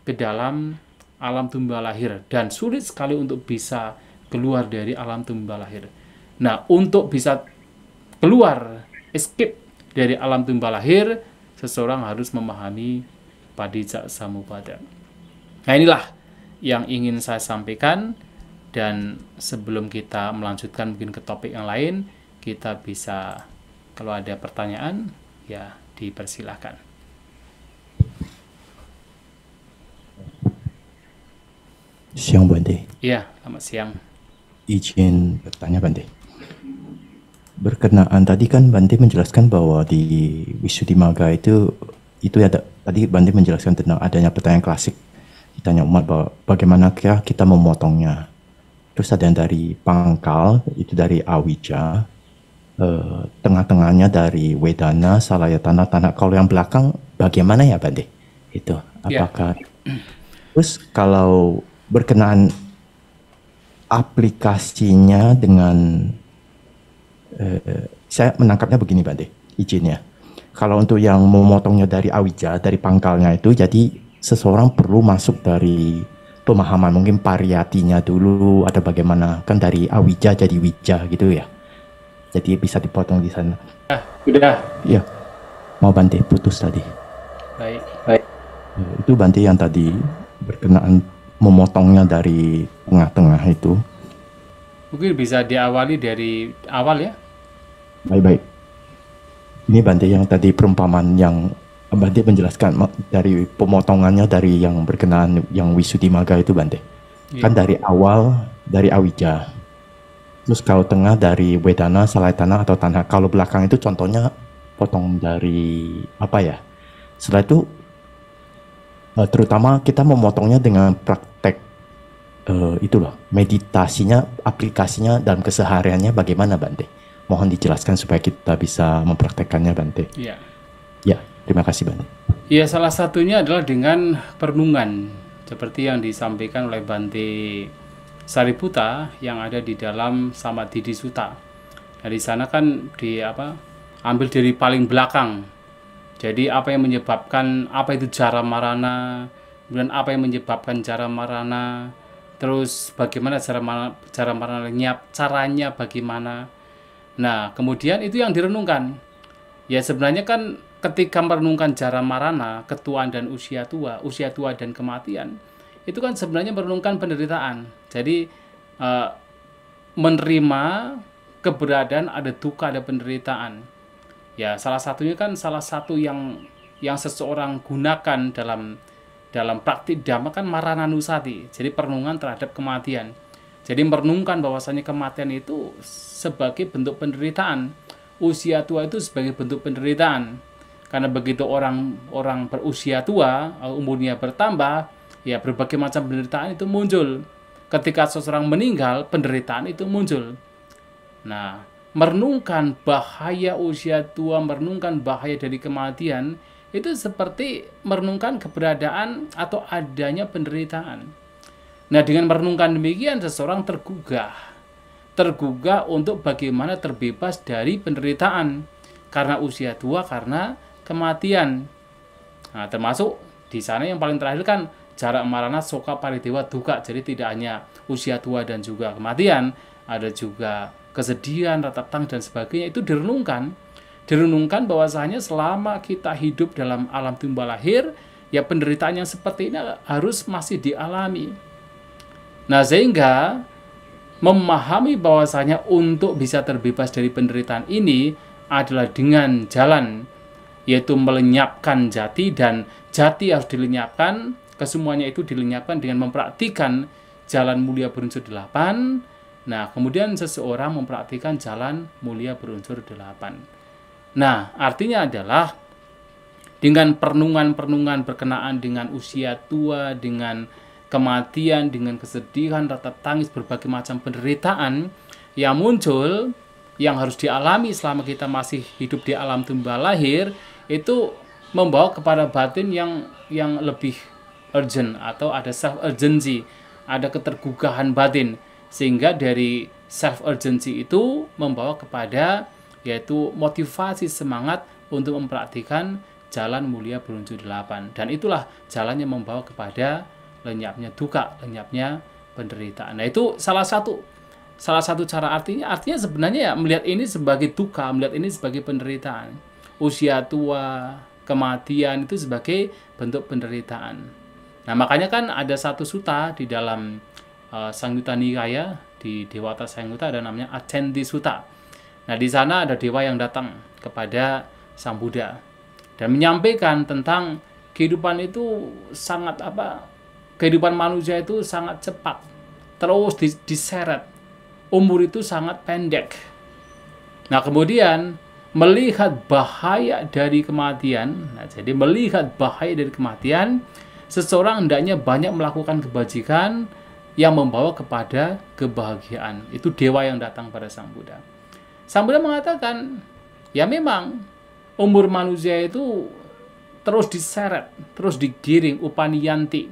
ke dalam alam tumbuh lahir dan sulit sekali untuk bisa keluar dari alam tumbuh lahir. Nah, untuk bisa keluar, escape dari alam tumbuh lahir, seseorang harus memahami Padicca Samuppada. Nah, inilah yang ingin saya sampaikan, dan sebelum kita melanjutkan mungkin ke topik yang lain, kita bisa, kalau ada pertanyaan, ya dipersilahkan. Siang Bante. Iya, selamat siang. Izin bertanya Bante. Berkenaan tadi kan Bante menjelaskan bahwa di Visuddhimagga itu ada, tadi Bante menjelaskan tentang adanya pertanyaan klasik. Ditanya umat bahwa bagaimana kita memotongnya. terus ada yang dari pangkal, itu dari Awija, tengah-tengahnya dari Wedana, Salayatana, Tanah. Kalau yang belakang bagaimana ya Bante? Itu Ya. apakah terus kalau berkenaan aplikasinya dengan saya menangkapnya begini Bante, izinnya. Kalau untuk yang memotongnya dari Awija, dari pangkalnya itu, jadi seseorang perlu masuk dari pemahaman mungkin pariyatinya dulu, ada bagaimana kan dari Awija jadi Wija gitu ya. Jadi bisa dipotong di sana. Udah. Ya, mau Bante putus tadi. Baik. Itu Bante yang tadi berkenaan memotongnya dari tengah-tengah itu. Mungkin bisa diawali dari awal ya. Baik-baik. Ini Bante yang tadi perumpamaan yang Bante menjelaskan dari pemotongannya dari yang berkenaan yang Wisuddhimagga itu Bante. Kan dari awal dari Awija. Terus kalau tengah dari Wedana, Salayatana atau Tanha. Kalau belakang itu contohnya potong dari apa ya? Setelah itu terutama kita memotongnya dengan praktek itu loh, meditasinya, aplikasinya dalam kesehariannya bagaimana Bante? Mohon dijelaskan supaya kita bisa mempraktekkannya Bante. Iya. Ya, terima kasih Bante. Ya, salah satunya adalah dengan perenungan seperti yang disampaikan oleh Bante Sariputta yang ada di dalam Samadhi Sutta. Nah, di sana kan ambil dari paling belakang. Jadi apa yang menyebabkan apa itu jara marana, kemudian apa yang menyebabkan jara marana, terus bagaimana jara marana lenyap, caranya bagaimana. Nah, kemudian itu yang direnungkan. Ya sebenarnya kan ketika merenungkan jara marana, ketuaan dan usia tua dan kematian, itu kan sebenarnya merenungkan penderitaan. Jadi menerima keberadaan ada duka, ada penderitaan. Ya salah satunya kan salah satu yang seseorang gunakan dalam praktik dhamma kan marananusati. Jadi perenungan terhadap kematian. Jadi merenungkan bahwasanya kematian itu sebagai bentuk penderitaan. Usia tua itu sebagai bentuk penderitaan. Karena begitu orang berusia tua, umurnya bertambah, ya berbagai macam penderitaan itu muncul. Ketika seseorang meninggal, penderitaan itu muncul. Nah, merenungkan bahaya usia tua, merenungkan bahaya dari kematian, itu seperti merenungkan keberadaan atau adanya penderitaan. Nah, dengan merenungkan demikian, seseorang tergugah untuk bagaimana terbebas dari penderitaan karena usia tua, karena kematian. Nah, termasuk di sana yang paling terakhir kan jara marana soka paridewa duka. Jadi tidak hanya usia tua dan juga kematian, ada juga kesedihan, ratatang dan sebagainya. Itu direnungkan bahwasanya selama kita hidup dalam alam tumbal lahir, ya penderitaan yang seperti ini harus masih dialami. Nah, sehingga memahami bahwasanya untuk bisa terbebas dari penderitaan ini adalah dengan jalan, yaitu melenyapkan jati, dan jati harus dilenyapkan, kesemuanya itu dilenyapkan dengan mempraktikkan jalan mulia berunsur 8. Nah, kemudian seseorang mempraktikkan jalan mulia berunsur 8. Nah, artinya adalah dengan perenungan berkenaan dengan usia tua, dengan kematian, dengan kesedihan, rasa tangis, berbagai macam penderitaan yang muncul, yang harus dialami selama kita masih hidup di alam tumbal lahir, itu membawa kepada batin yang lebih urgent, atau ada self urgency, ada ketergugahan batin, sehingga dari self urgency itu membawa kepada yaitu motivasi semangat untuk mempraktikkan jalan mulia berunsur 8, dan itulah jalannya membawa kepada lenyapnya duka, lenyapnya penderitaan. Nah, itu salah satu cara. Artinya sebenarnya ya melihat ini sebagai duka, melihat ini sebagai penderitaan. Usia tua, kematian itu sebagai bentuk penderitaan. Nah, makanya kan ada satu sutta di dalam Samyutta Nikaya, di Dewata Samyutta, ada namanya Acenti Sutta. Nah, di sana ada dewa yang datang kepada Sang Buddha dan menyampaikan tentang kehidupan itu sangat kehidupan manusia itu sangat cepat, terus diseret, umur itu sangat pendek. Nah, kemudian melihat bahaya dari kematian, jadi melihat bahaya dari kematian, seseorang hendaknya banyak melakukan kebajikan yang membawa kepada kebahagiaan. Itu dewa yang datang pada Sang Buddha. Sang Buddha mengatakan, ya memang umur manusia itu terus diseret, terus digiring upaniyanti,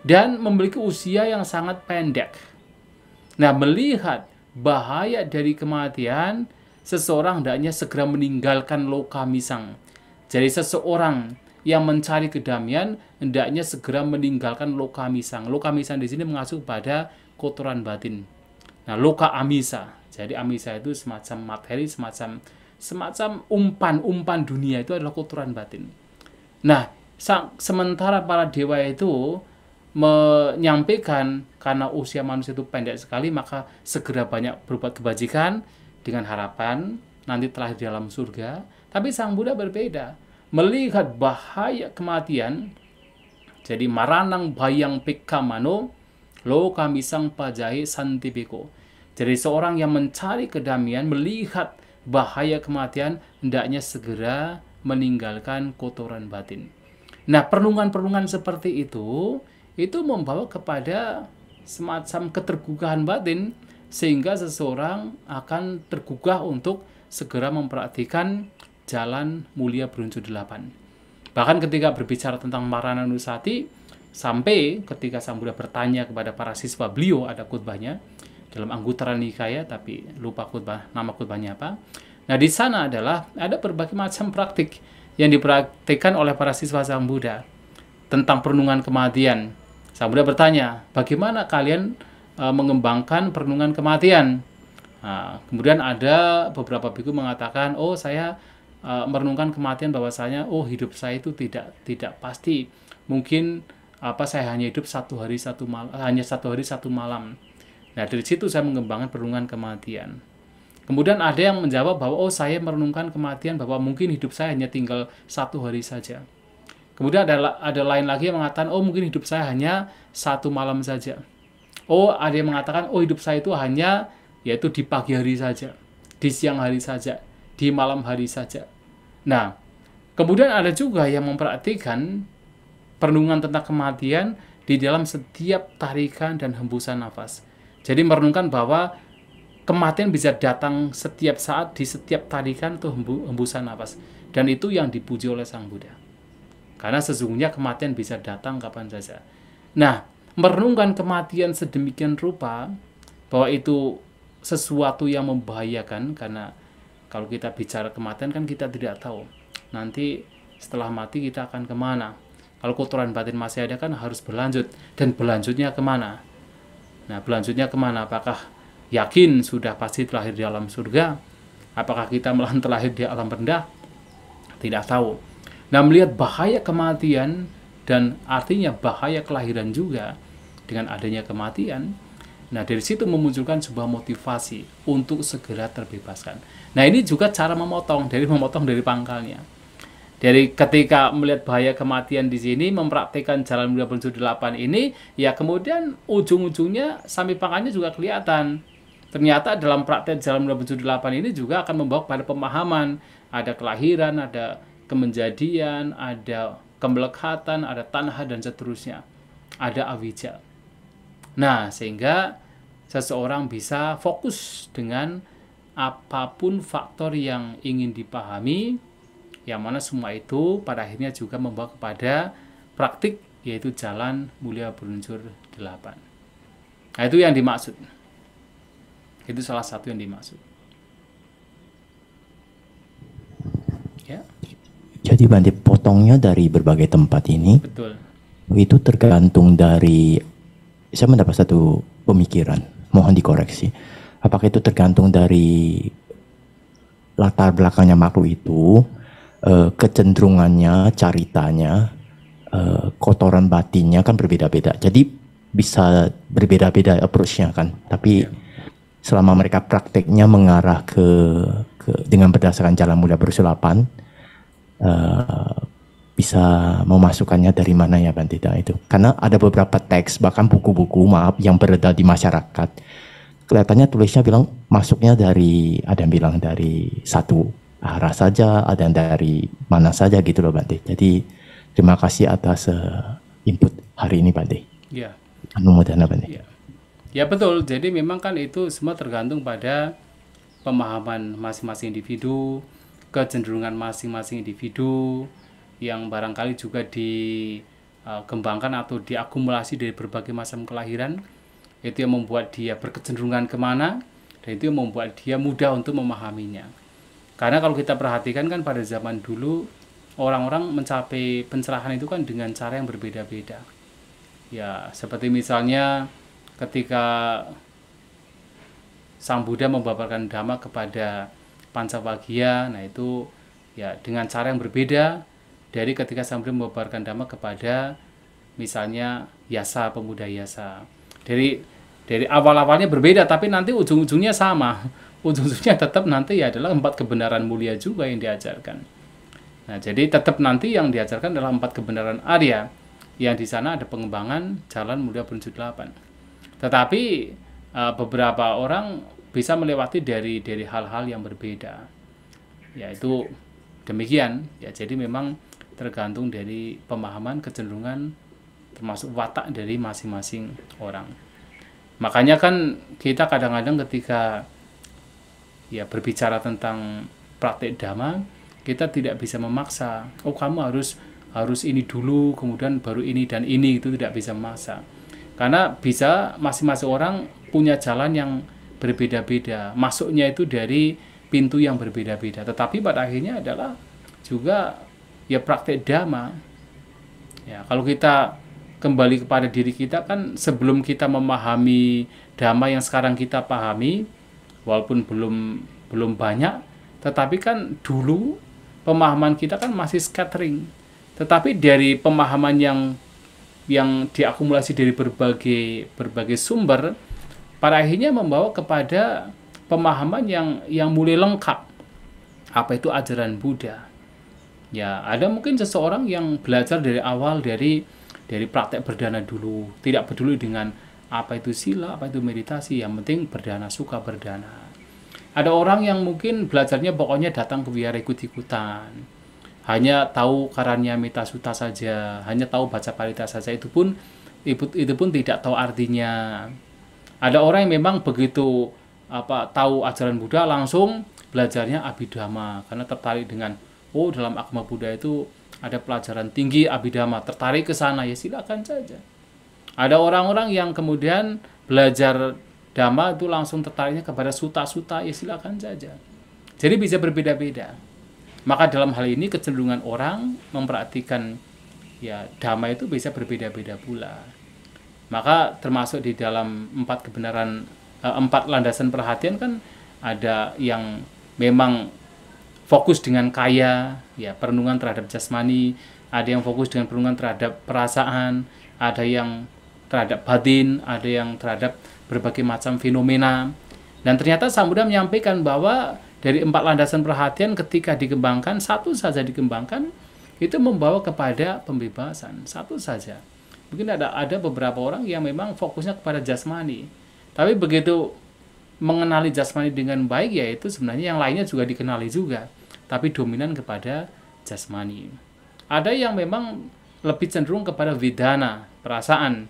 dan memiliki usia yang sangat pendek. Nah, melihat bahaya dari kematian, seseorang hendaknya segera meninggalkan lokamisang. Jadi seseorang yang mencari kedamaian hendaknya segera meninggalkan lokamisang. Lokamisang di sini mengacu pada kotoran batin. Nah, loka amisa. Jadi amisa itu semacam materi, semacam umpan dunia, itu adalah kotoran batin. Nah, sementara para dewa itu menyampaikan karena usia manusia itu pendek sekali, maka segera banyak berbuat kebajikan dengan harapan nanti terlahir di dalam surga. Tapi Sang Buddha berbeda, melihat bahaya kematian. Jadi maranang bayang pikkamano lokamisang pajahe santibeko. Jadi seorang yang mencari kedamaian, melihat bahaya kematian, hendaknya segera meninggalkan kotoran batin. Nah, perenungan-perenungan seperti itu membawa kepada semacam ketergugahan batin, sehingga seseorang akan tergugah untuk segera mempraktikkan jalan mulia berunsur 8. Bahkan ketika berbicara tentang Marananusati, sampai ketika Sang Buddha bertanya kepada para siswa beliau, ada khutbahnya dalam Anguttara Nikaya, tapi lupa nama khutbahnya apa. Nah, di sana ada berbagai macam praktik yang dipraktikkan oleh para siswa Sang Buddha tentang perenungan kematian. Sang Buddha bertanya, bagaimana kalian mengembangkan perenungan kematian? Nah, kemudian ada beberapa biku mengatakan, oh saya merenungkan kematian bahwasanya hidup saya itu tidak pasti. Mungkin saya hanya hidup satu hari satu malam. Nah, dari situ saya mengembangkan perenungan kematian. Kemudian ada yang menjawab bahwa saya merenungkan kematian bahwa mungkin hidup saya hanya tinggal satu hari saja. Kemudian ada lain lagi yang mengatakan, mungkin hidup saya hanya satu malam saja. Ada yang mengatakan, hidup saya itu hanya yaitu di pagi hari saja, di siang hari saja, di malam hari saja. Nah, kemudian ada juga yang mempraktikkan perenungan tentang kematian di dalam setiap tarikan dan hembusan nafas. Jadi merenungkan bahwa kematian bisa datang setiap saat, di setiap tarikan atau hembusan nafas. Dan itu yang dipuji oleh Sang Buddha. Karena sesungguhnya kematian bisa datang kapan saja. Nah, merenungkan kematian sedemikian rupa, bahwa itu sesuatu yang membahayakan, karena kalau kita bicara kematian kan kita tidak tahu nanti setelah mati kita akan kemana. Kalau kotoran batin masih ada kan harus berlanjut, dan berlanjutnya kemana? Nah, berlanjutnya kemana? Apakah yakin sudah pasti terlahir di alam surga? Apakah kita malah terlahir di alam rendah? Tidak tahu. Nah, melihat bahaya kematian dan artinya bahaya kelahiran juga dengan adanya kematian, nah dari situ memunculkan sebuah motivasi untuk segera terbebaskan. Nah, ini juga cara memotong dari pangkalnya. Dari ketika melihat bahaya kematian di sini, mempraktikkan jalan mulia berunsur 8 ini, ya kemudian ujung-ujungnya sampai pangkalnya juga kelihatan. Ternyata dalam praktek jalan mulia berunsur 8 ini juga akan membawa pada pemahaman, ada kelahiran, ada kemenjadian, ada kemelekatan, ada tanha, dan seterusnya. Ada awija. Nah, sehingga seseorang bisa fokus dengan apapun faktor yang ingin dipahami, yang mana semua itu pada akhirnya juga membawa kepada praktik, yaitu jalan mulia berunsur 8. Nah, itu yang dimaksud. Itu salah satu yang dimaksud. Ya. Jadi Bante, potongnya dari berbagai tempat ini. Betul. Itu tergantung dari, saya mendapat satu pemikiran, mohon dikoreksi. Apakah itu tergantung dari latar belakangnya makhluk itu, kecenderungannya, caritanya, kotoran batinnya kan berbeda-beda. Jadi bisa berbeda-beda approach-nya kan. Tapi selama mereka prakteknya mengarah ke dengan berdasarkan jalan mulia berunsur 8, bisa memasukkannya dari mana ya Bante itu? Karena ada beberapa teks, bahkan buku-buku yang beredar di masyarakat, kelihatannya tulisnya bilang masuknya dari, ada yang bilang dari satu arah saja, ada yang dari mana saja gitu loh Bante. Jadi terima kasih atas input hari ini Bante. Ya. Anumodana Bante. Ya. Ya betul, jadi memang kan itu semua tergantung pada pemahaman masing-masing individu, kecenderungan masing-masing individu yang barangkali juga dikembangkan atau diakumulasi dari berbagai macam kelahiran. Itu yang membuat dia berkecenderungan kemana, dan itu yang membuat dia mudah untuk memahaminya. Karena kalau kita perhatikan kan pada zaman dulu orang-orang mencapai pencerahan itu kan dengan cara yang berbeda-beda. Ya, seperti misalnya ketika Sang Buddha membabarkan Dhamma kepada Pancawagya, nah itu ya dengan cara yang berbeda dari ketika Sang Buddha membabarkan Dhamma kepada misalnya Yasa, pemuda Yasa. Dari awal-awalnya berbeda, tapi nanti ujung-ujungnya sama. Ujung-ujungnya tetap nanti ya adalah 4 kebenaran mulia juga yang diajarkan. Nah, jadi tetap nanti yang diajarkan adalah 4 kebenaran Arya, yang di sana ada pengembangan jalan mulia menuju 8. Tetapi beberapa orang bisa melewati dari hal-hal yang berbeda. Yaitu demikian. Ya, jadi memang tergantung dari pemahaman, kecenderungan, termasuk watak dari masing-masing orang. Makanya kan kita kadang-kadang ketika ya berbicara tentang praktek Dhamma, kita tidak bisa memaksa, oh kamu harus ini dulu, kemudian baru ini dan ini, itu tidak bisa memaksa. Karena bisa masing-masing orang punya jalan yang berbeda-beda, masuknya itu dari pintu yang berbeda-beda. Tetapi pada akhirnya adalah juga ya praktek Dhamma. Ya, kalau kita kembali kepada diri kita kan, sebelum kita memahami Dhamma yang sekarang kita pahami, walaupun belum banyak, tetapi kan dulu pemahaman kita kan masih scattering. Tetapi dari pemahaman yang diakumulasi dari berbagai sumber, pada akhirnya membawa kepada pemahaman yang mulai lengkap. Apa itu ajaran Buddha? Ya, ada mungkin seseorang yang belajar dari awal dari praktek berdana dulu, tidak peduli dengan apa itu sila, apa itu meditasi, yang penting berdana, suka berdana. Ada orang yang mungkin belajarnya pokoknya datang ke wihara ikut-ikutan, hanya tahu Karanyamita Sutta saja, hanya tahu baca parita saja, itu pun tidak tahu artinya. Ada orang yang memang begitu tahu ajaran Buddha langsung belajarnya Abhidhamma karena tertarik dengan dalam agama Buddha itu ada pelajaran tinggi Abhidhamma, tertarik ke sana, ya silakan saja. Ada orang-orang yang kemudian belajar Dhamma itu langsung tertariknya kepada suta-suta, ya silakan saja. Jadi bisa berbeda-beda. Maka dalam hal ini kecenderungan orang memperhatikan ya Dhamma itu bisa berbeda-beda pula. Maka termasuk di dalam 4 kebenaran, 4 landasan perhatian kan ada yang memang fokus dengan kaya, ya perenungan terhadap jasmani, ada yang fokus dengan perenungan terhadap perasaan, ada yang terhadap batin, ada yang terhadap berbagai macam fenomena. Dan ternyata Sang Buddha menyampaikan bahwa dari 4 landasan perhatian ketika dikembangkan, satu saja dikembangkan, itu membawa kepada pembebasan, satu saja. Mungkin ada beberapa orang yang memang fokusnya kepada jasmani, tapi begitu mengenali jasmani dengan baik, yaitu sebenarnya yang lainnya juga dikenali juga, tapi dominan kepada jasmani. Ada yang memang lebih cenderung kepada vedana, perasaan.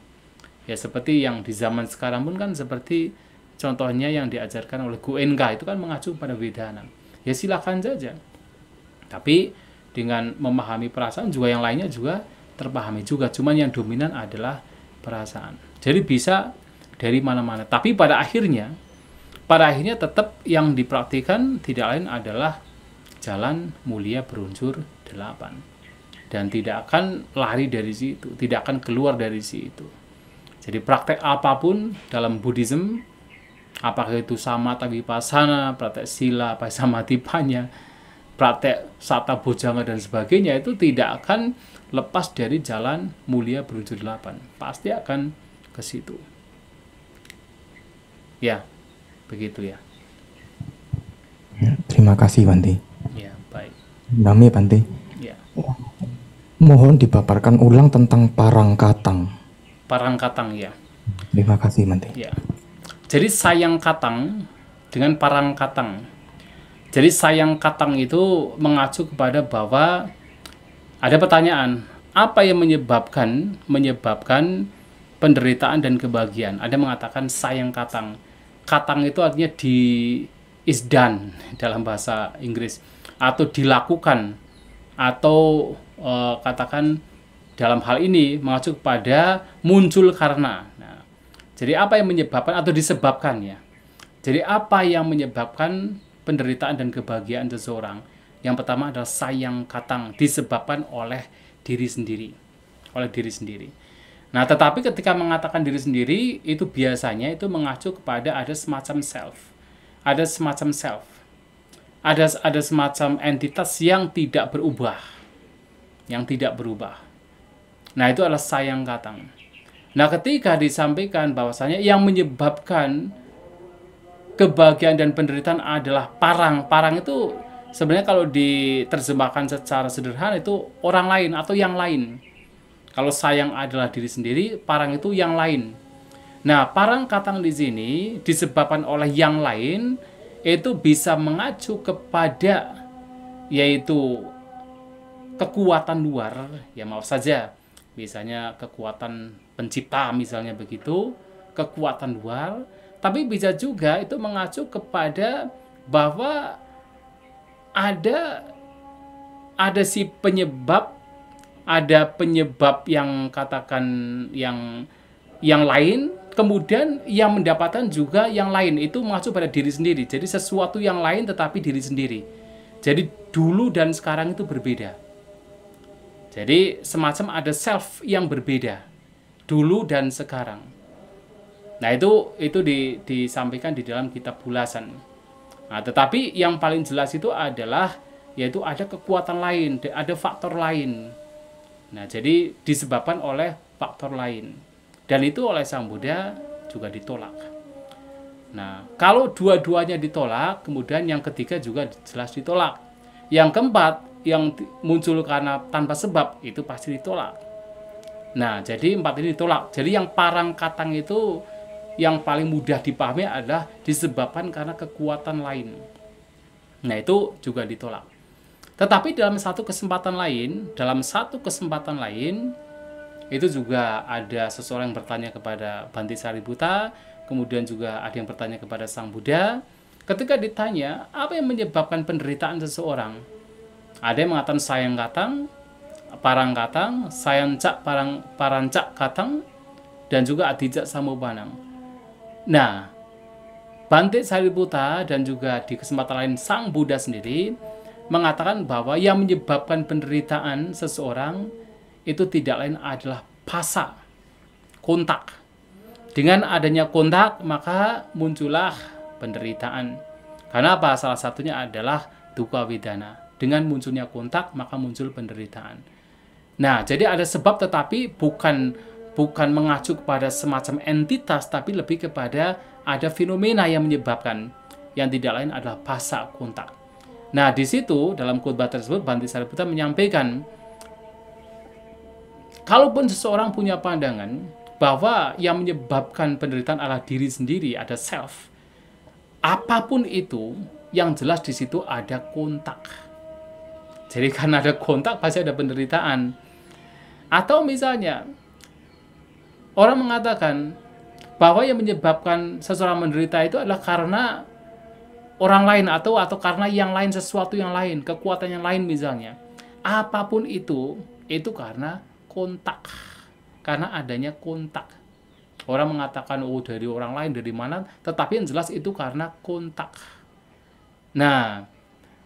Ya seperti yang di zaman sekarang pun kan seperti contohnya yang diajarkan oleh Goenka, itu kan mengacu pada vedana. Ya silakan saja. Tapi dengan memahami perasaan juga yang lainnya juga terpahami juga, cuman yang dominan adalah perasaan. Jadi bisa dari mana-mana. Tapi pada akhirnya tetap yang dipraktikkan tidak lain adalah jalan mulia berunsur 8. Dan tidak akan lari dari situ, tidak akan keluar dari situ. Jadi praktek apapun dalam Buddhism, apakah itu samatha vipassana, praktek sila, apa samadhipanya, praktek sata bojjhanga dan sebagainya, itu tidak akan lepas dari jalan mulia berunsur 8. Pasti akan ke situ. Ya, begitu ya. Terima kasih Bante. Ya, baik. Nami Bante. Ya. Mohon dipaparkan ulang tentang parangkatang. Parangkatang ya. Terima kasih Bante. Ya. Jadi sayang katang dengan parangkatang. Jadi sayang katang itu mengacu kepada bahwa ada pertanyaan, apa yang menyebabkan penderitaan dan kebahagiaan. Ada mengatakan sayang katang. Katang itu artinya di is done dalam bahasa Inggris, atau dilakukan, atau katakan dalam hal ini mengacu kepada muncul karena. Nah, jadi apa yang menyebabkan atau disebabkan ya? Jadi apa yang menyebabkan penderitaan dan kebahagiaan seseorang? Yang pertama adalah sayang katang, disebabkan oleh diri sendiri. Oleh diri sendiri. Nah, tetapi ketika mengatakan diri sendiri, itu biasanya itu mengacu kepada ada semacam self. Ada semacam self. Ada semacam entitas yang tidak berubah. Yang tidak berubah. Nah, itu adalah sayang katang. Nah, ketika disampaikan bahwasanya yang menyebabkan kebahagiaan dan penderitaan adalah parang. Parang itu sebenarnya kalau diterjemahkan secara sederhana itu orang lain atau yang lain. Kalau sayang adalah diri sendiri, parang itu yang lain. Nah, parang katang di sini disebabkan oleh yang lain itu bisa mengacu kepada yaitu kekuatan luar, ya maaf saja. Misalnya kekuatan pencipta misalnya begitu, kekuatan luar, tapi bisa juga itu mengacu kepada bahwa ada si penyebab, ada penyebab yang katakan yang lain, kemudian yang mendapatkan juga yang lain, itu mengacu pada diri sendiri. Jadi sesuatu yang lain tetapi diri sendiri. Jadi dulu dan sekarang itu berbeda. Jadi semacam ada self yang berbeda dulu dan sekarang. Nah, itu disampaikan di dalam kitab Bulasan. Nah, tetapi yang paling jelas itu adalah yaitu ada kekuatan lain, ada faktor lain. Nah, jadi disebabkan oleh faktor lain. Dan itu oleh Sang Buddha juga ditolak. Nah, kalau dua-duanya ditolak, kemudian yang ketiga juga jelas ditolak. Yang keempat, yang muncul karena tanpa sebab, itu pasti ditolak. Nah, jadi empat ini ditolak. Jadi yang parang katang itu yang paling mudah dipahami adalah disebabkan karena kekuatan lain. Nah, itu juga ditolak. Tetapi dalam satu kesempatan lain, itu juga ada seseorang yang bertanya kepada Bhante Sariputta, kemudian juga ada yang bertanya kepada Sang Buddha. Ketika ditanya, apa yang menyebabkan penderitaan seseorang? Ada yang mengatakan sayang katang, parang katang, sayancak parancak katang, dan juga adijak samupanang. Nah, Bhante Sariputta dan juga di kesempatan lain Sang Buddha sendiri mengatakan bahwa yang menyebabkan penderitaan seseorang itu tidak lain adalah phasa, kontak. Dengan adanya kontak, maka muncullah penderitaan. Karena apa? Salah satunya adalah dukkha vedana. Dengan munculnya kontak, maka muncul penderitaan. Nah, jadi ada sebab tetapi bukan mengacu kepada semacam entitas, tapi lebih kepada ada fenomena yang menyebabkan, yang tidak lain adalah phasa, kontak. Nah, di situ dalam khotbah tersebut Bhante Sariputta menyampaikan, kalaupun seseorang punya pandangan bahwa yang menyebabkan penderitaan adalah diri sendiri, ada self, apapun itu, yang jelas di situ ada kontak. Jadi karena ada kontak pasti ada penderitaan. Atau misalnya orang mengatakan bahwa yang menyebabkan seseorang menderita itu adalah karena orang lain atau karena yang lain, sesuatu yang lain, kekuatan yang lain misalnya. Apapun itu karena kontak. Karena adanya kontak. Orang mengatakan dari orang lain, dari mana, tetapi yang jelas itu karena kontak. Nah,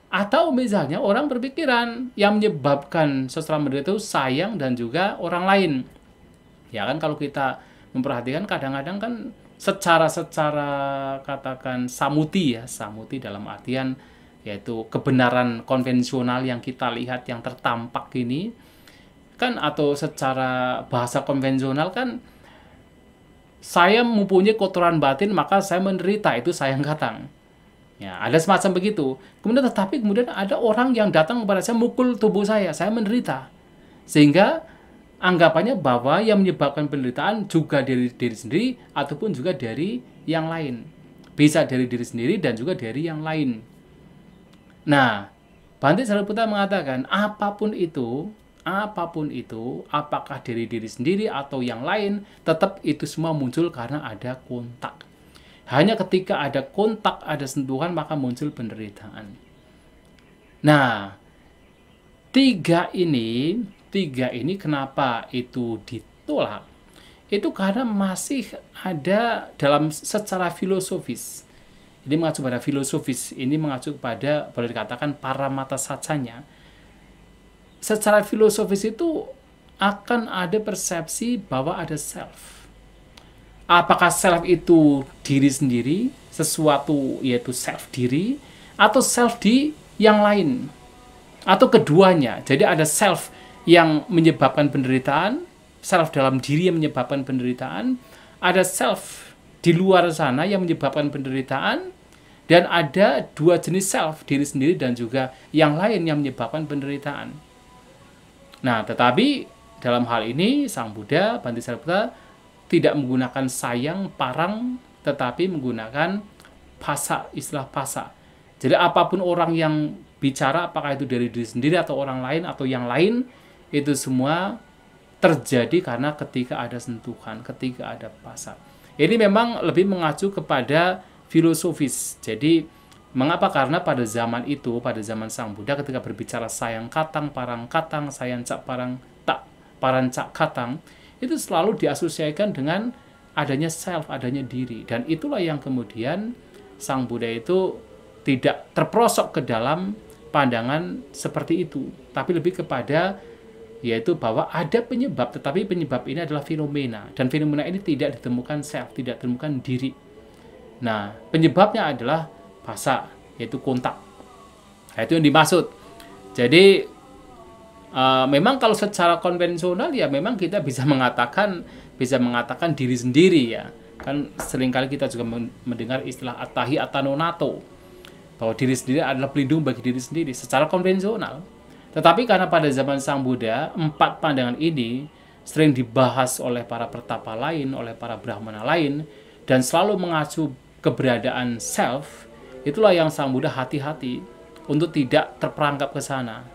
atau misalnya orang berpikiran yang menyebabkan seseorang menderita itu sayang dan juga orang lain. Ya kan, kalau kita memperhatikan kadang-kadang kan secara katakan samuti dalam artian yaitu kebenaran konvensional yang kita lihat yang tertampak ini kan, atau secara bahasa konvensional kan, saya mempunyai kotoran batin maka saya menderita, itu sayang katang. Ya, ada semacam begitu. Kemudian ada orang yang datang kepada saya, mukul tubuh saya menderita. Sehingga anggapannya bahwa yang menyebabkan penderitaan juga dari diri sendiri ataupun juga dari yang lain. Bisa dari diri sendiri dan juga dari yang lain. Nah, Bhante Sariputta mengatakan apapun itu apapun itu, apakah dari diri sendiri atau yang lain, tetap itu semua muncul karena ada kontak. Hanya ketika ada kontak, ada sentuhan, maka muncul penderitaan. Nah, tiga ini kenapa itu ditolak? Itu karena masih ada dalam secara filosofis. Ini mengacu pada filosofis, ini mengacu pada, boleh dikatakan, paramata sacanya. Secara filosofis itu akan ada persepsi bahwa ada self. Apakah self itu diri sendiri, sesuatu yaitu self diri, atau self di yang lain, atau keduanya. Jadi ada self yang menyebabkan penderitaan, self dalam diri yang menyebabkan penderitaan, ada self di luar sana yang menyebabkan penderitaan, dan ada dua jenis self, diri sendiri dan juga yang lain yang menyebabkan penderitaan. Nah, tetapi dalam hal ini Sang Buddha, Bhante Sariputta, tidak menggunakan sayang, parang, tetapi menggunakan phasa, istilah phasa. Jadi apapun orang yang bicara, apakah itu dari diri sendiri atau orang lain atau yang lain, itu semua terjadi karena ketika ada sentuhan, ketika ada phasa. Ini memang lebih mengacu kepada filosofis. Jadi mengapa? Karena pada zaman itu, pada zaman Sang Buddha, ketika berbicara sayang katang, parang katang, sayang cak parang tak, paran cak katang, itu selalu diasosiasikan dengan adanya self, adanya diri. Dan itulah yang kemudian Sang Buddha itu tidak terperosok ke dalam pandangan seperti itu, tapi lebih kepada yaitu bahwa ada penyebab, tetapi penyebab ini adalah fenomena, dan fenomena ini tidak ditemukan self, tidak ditemukan diri. Nah, penyebabnya adalah phasa, yaitu kontak. Nah, itu yang dimaksud. Jadi memang kalau secara konvensional ya memang kita bisa mengatakan diri sendiri ya. Kan seringkali kita juga mendengar istilah atahi atanonato, bahwa diri sendiri adalah pelindung bagi diri sendiri secara konvensional. Tetapi karena pada zaman Sang Buddha, 4 pandangan ini sering dibahas oleh para pertapa lain, oleh para brahmana lain, dan selalu mengacu keberadaan self, itulah yang Sang Buddha hati-hati untuk tidak terperangkap ke sana.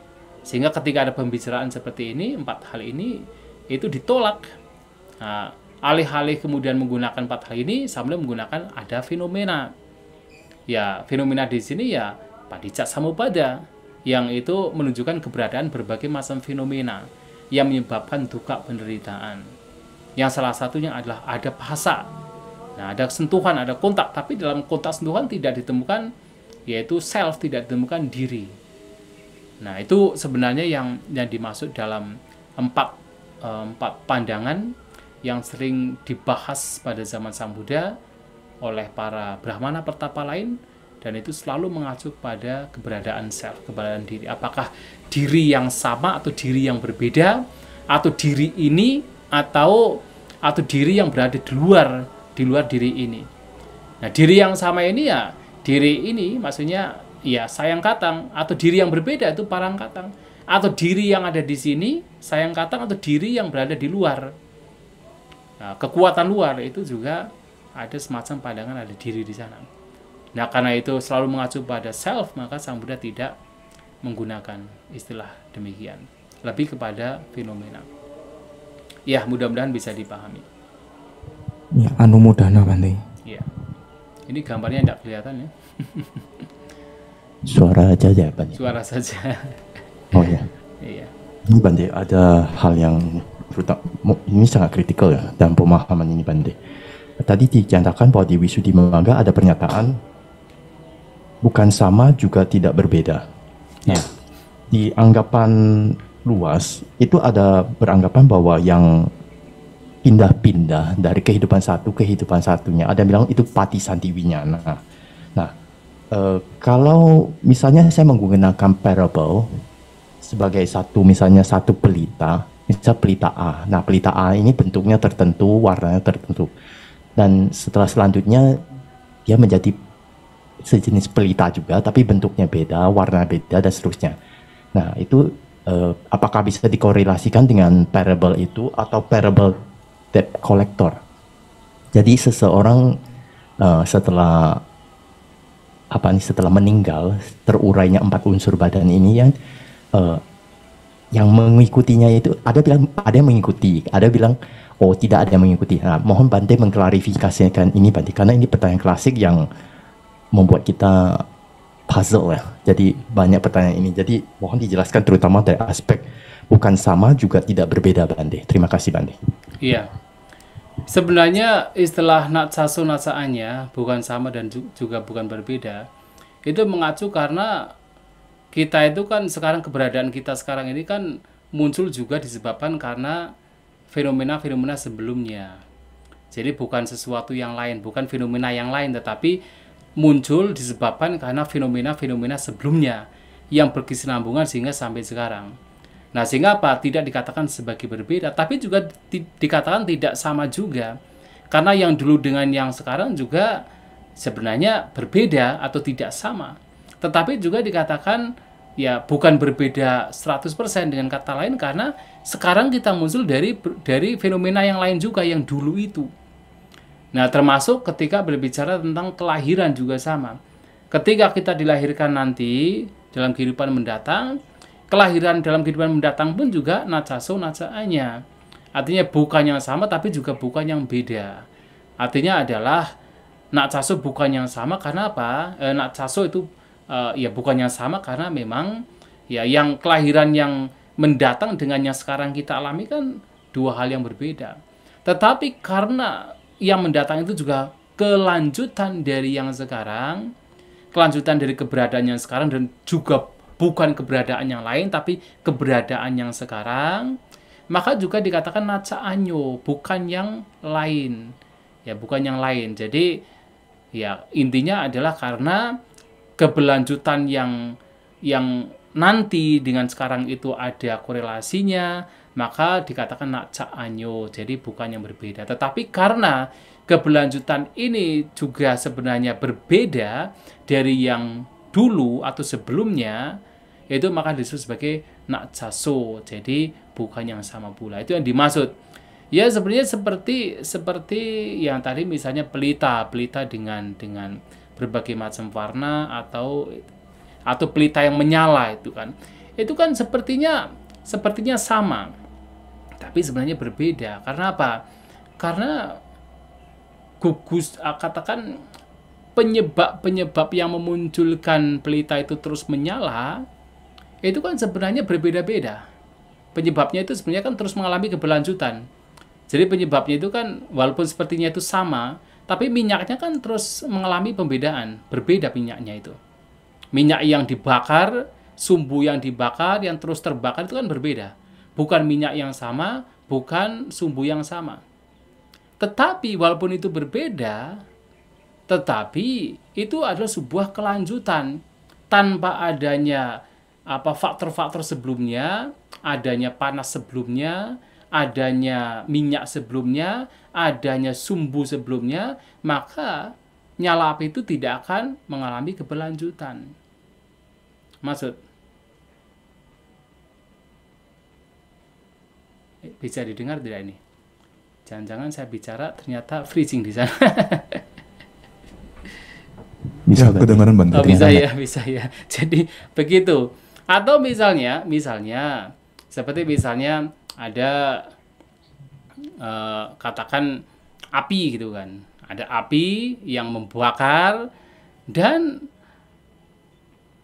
Sehingga ketika ada pembicaraan seperti ini, 4 hal ini itu ditolak. Nah, alih-alih kemudian menggunakan 4 hal ini, sambil menggunakan ada fenomena. Ya, fenomena di sini ya padicca samuppada, yang itu menunjukkan keberadaan berbagai macam fenomena yang menyebabkan duka penderitaan. Yang salah satunya adalah ada phasa. Nah, ada sentuhan, ada kontak, tapi dalam kontak sentuhan tidak ditemukan yaitu self, tidak ditemukan diri. Nah, itu sebenarnya yang dimaksud dalam 4 pandangan yang sering dibahas pada zaman Sang Buddha oleh para brahmana pertapa lain, dan itu selalu mengacu pada keberadaan self, keberadaan diri. Apakah diri yang sama atau diri yang berbeda, atau diri ini atau diri yang berada di luar diri ini. Nah, diri yang sama ini ya diri ini maksudnya ya sayang katang, atau diri yang berbeda itu parang katang, atau diri yang ada di sini sayang katang, atau diri yang berada di luar. Nah, kekuatan luar itu juga ada semacam pandangan ada diri di sana. Nah, karena itu selalu mengacu pada self, maka Sang Buddha tidak menggunakan istilah demikian, lebih kepada fenomena. Ya, mudah-mudahan bisa dipahami. Ya, anumodana Bhante. Ya, ini gambarnya tidak kelihatan ya. Suara aja ya Bhante. Suara saja. Oh ya. Iya. Ini Bhante, ada hal yang ini sangat kritikal ya dalam pemahaman ini Bhante. Tadi dinyatakan bahwa di Visuddhimagga ada pernyataan bukan sama juga tidak berbeda. Nah, di anggapan luas itu ada beranggapan bahwa yang pindah-pindah dari kehidupan satu ke kehidupan satunya, ada yang bilang itu patisantiwinyana. Nah, kalau misalnya saya menggunakan parable sebagai misalnya satu pelita, misalnya pelita A. Nah, pelita A ini bentuknya tertentu, warnanya tertentu. Dan setelah selanjutnya dia menjadi sejenis pelita juga, tapi bentuknya beda, warna beda, dan seterusnya. Nah, itu apakah bisa dikorelasikan dengan parable itu atau parable debt collector? Jadi seseorang setelah setelah meninggal, terurainya 4 unsur badan ini yang yang mengikutinya itu ada yang mengikuti, ada bilang oh tidak ada yang mengikuti. Nah, mohon Bante mengklarifikasikan ini Bante, karena ini pertanyaan klasik yang membuat kita puzzle ya. Jadi banyak pertanyaan ini. Jadi mohon dijelaskan terutama dari aspek bukan sama juga tidak berbeda Bante. Terima kasih Bante. Iya. Sebenarnya istilah natsaso natsaanya bukan sama dan juga bukan berbeda. Itu mengacu karena kita itu kan sekarang, keberadaan kita sekarang ini kan muncul juga disebabkan karena fenomena-fenomena sebelumnya. Jadi bukan sesuatu yang lain, bukan fenomena yang lain, tetapi muncul disebabkan karena fenomena-fenomena sebelumnya yang berkesinambungan sehingga sampai sekarang. Nah, sehingga apa? Tidak dikatakan sebagai berbeda, tapi juga dikatakan tidak sama juga. Karena yang dulu dengan yang sekarang juga sebenarnya berbeda atau tidak sama. Tetapi juga dikatakan ya bukan berbeda 100% dengan kata lain, karena sekarang kita muncul dari fenomena yang lain juga yang dulu itu. Nah, termasuk ketika berbicara tentang kelahiran juga sama. Ketika kita dilahirkan nanti dalam kehidupan mendatang, kelahiran dalam kehidupan mendatang pun juga natsaso natsaanya. Artinya bukan yang sama tapi juga bukan yang beda. Artinya adalah natsaso bukan yang sama karena apa? Natsaso itu ya bukan yang sama karena memang ya yang kelahiran yang mendatang dengan yang sekarang kita alami kan dua hal yang berbeda. Tetapi karena yang mendatang itu juga kelanjutan dari yang sekarang, kelanjutan dari keberadaan yang sekarang, dan juga bukan keberadaan yang lain tapi keberadaan yang sekarang, maka juga dikatakan natsa anyo, bukan yang lain. Ya, bukan yang lain. Jadi ya intinya adalah karena keberlanjutan yang nanti dengan sekarang itu ada korelasinya, maka dikatakan natsa anyo. Jadi bukan yang berbeda. Tetapi karena keberlanjutan ini juga sebenarnya berbeda dari yang dulu atau sebelumnya, itu maka disebut sebagai natsaso. Jadi bukan yang sama pula. Itu yang dimaksud. Ya sebenarnya seperti yang tadi misalnya pelita dengan berbagai macam warna atau pelita yang menyala itu kan. Itu kan sepertinya sama. Tapi sebenarnya berbeda. Karena apa? Karena gugus katakan penyebab yang memunculkan pelita itu terus menyala itu kan sebenarnya berbeda-beda. Penyebabnya itu sebenarnya kan terus mengalami keberlanjutan. Jadi penyebabnya itu kan walaupun sepertinya itu sama, tapi minyaknya kan terus mengalami pembedaan, berbeda minyaknya itu. Minyak yang dibakar, sumbu yang dibakar, yang terus terbakar itu kan berbeda. Bukan minyak yang sama, bukan sumbu yang sama. Tetapi walaupun itu berbeda, tetapi itu adalah sebuah kelanjutan tanpa adanya faktor-faktor sebelumnya, adanya panas sebelumnya, adanya minyak sebelumnya, adanya sumbu sebelumnya, maka nyala api itu tidak akan mengalami keberlanjutan. Maksud? Bisa didengar tidak ini? Jangan-jangan saya bicara ternyata freezing di sana. Bisa kedengaran Bante. Oh, bisa ya. Jadi begitu. Atau misalnya seperti misalnya ada katakan api gitu kan. Ada api yang membakar dan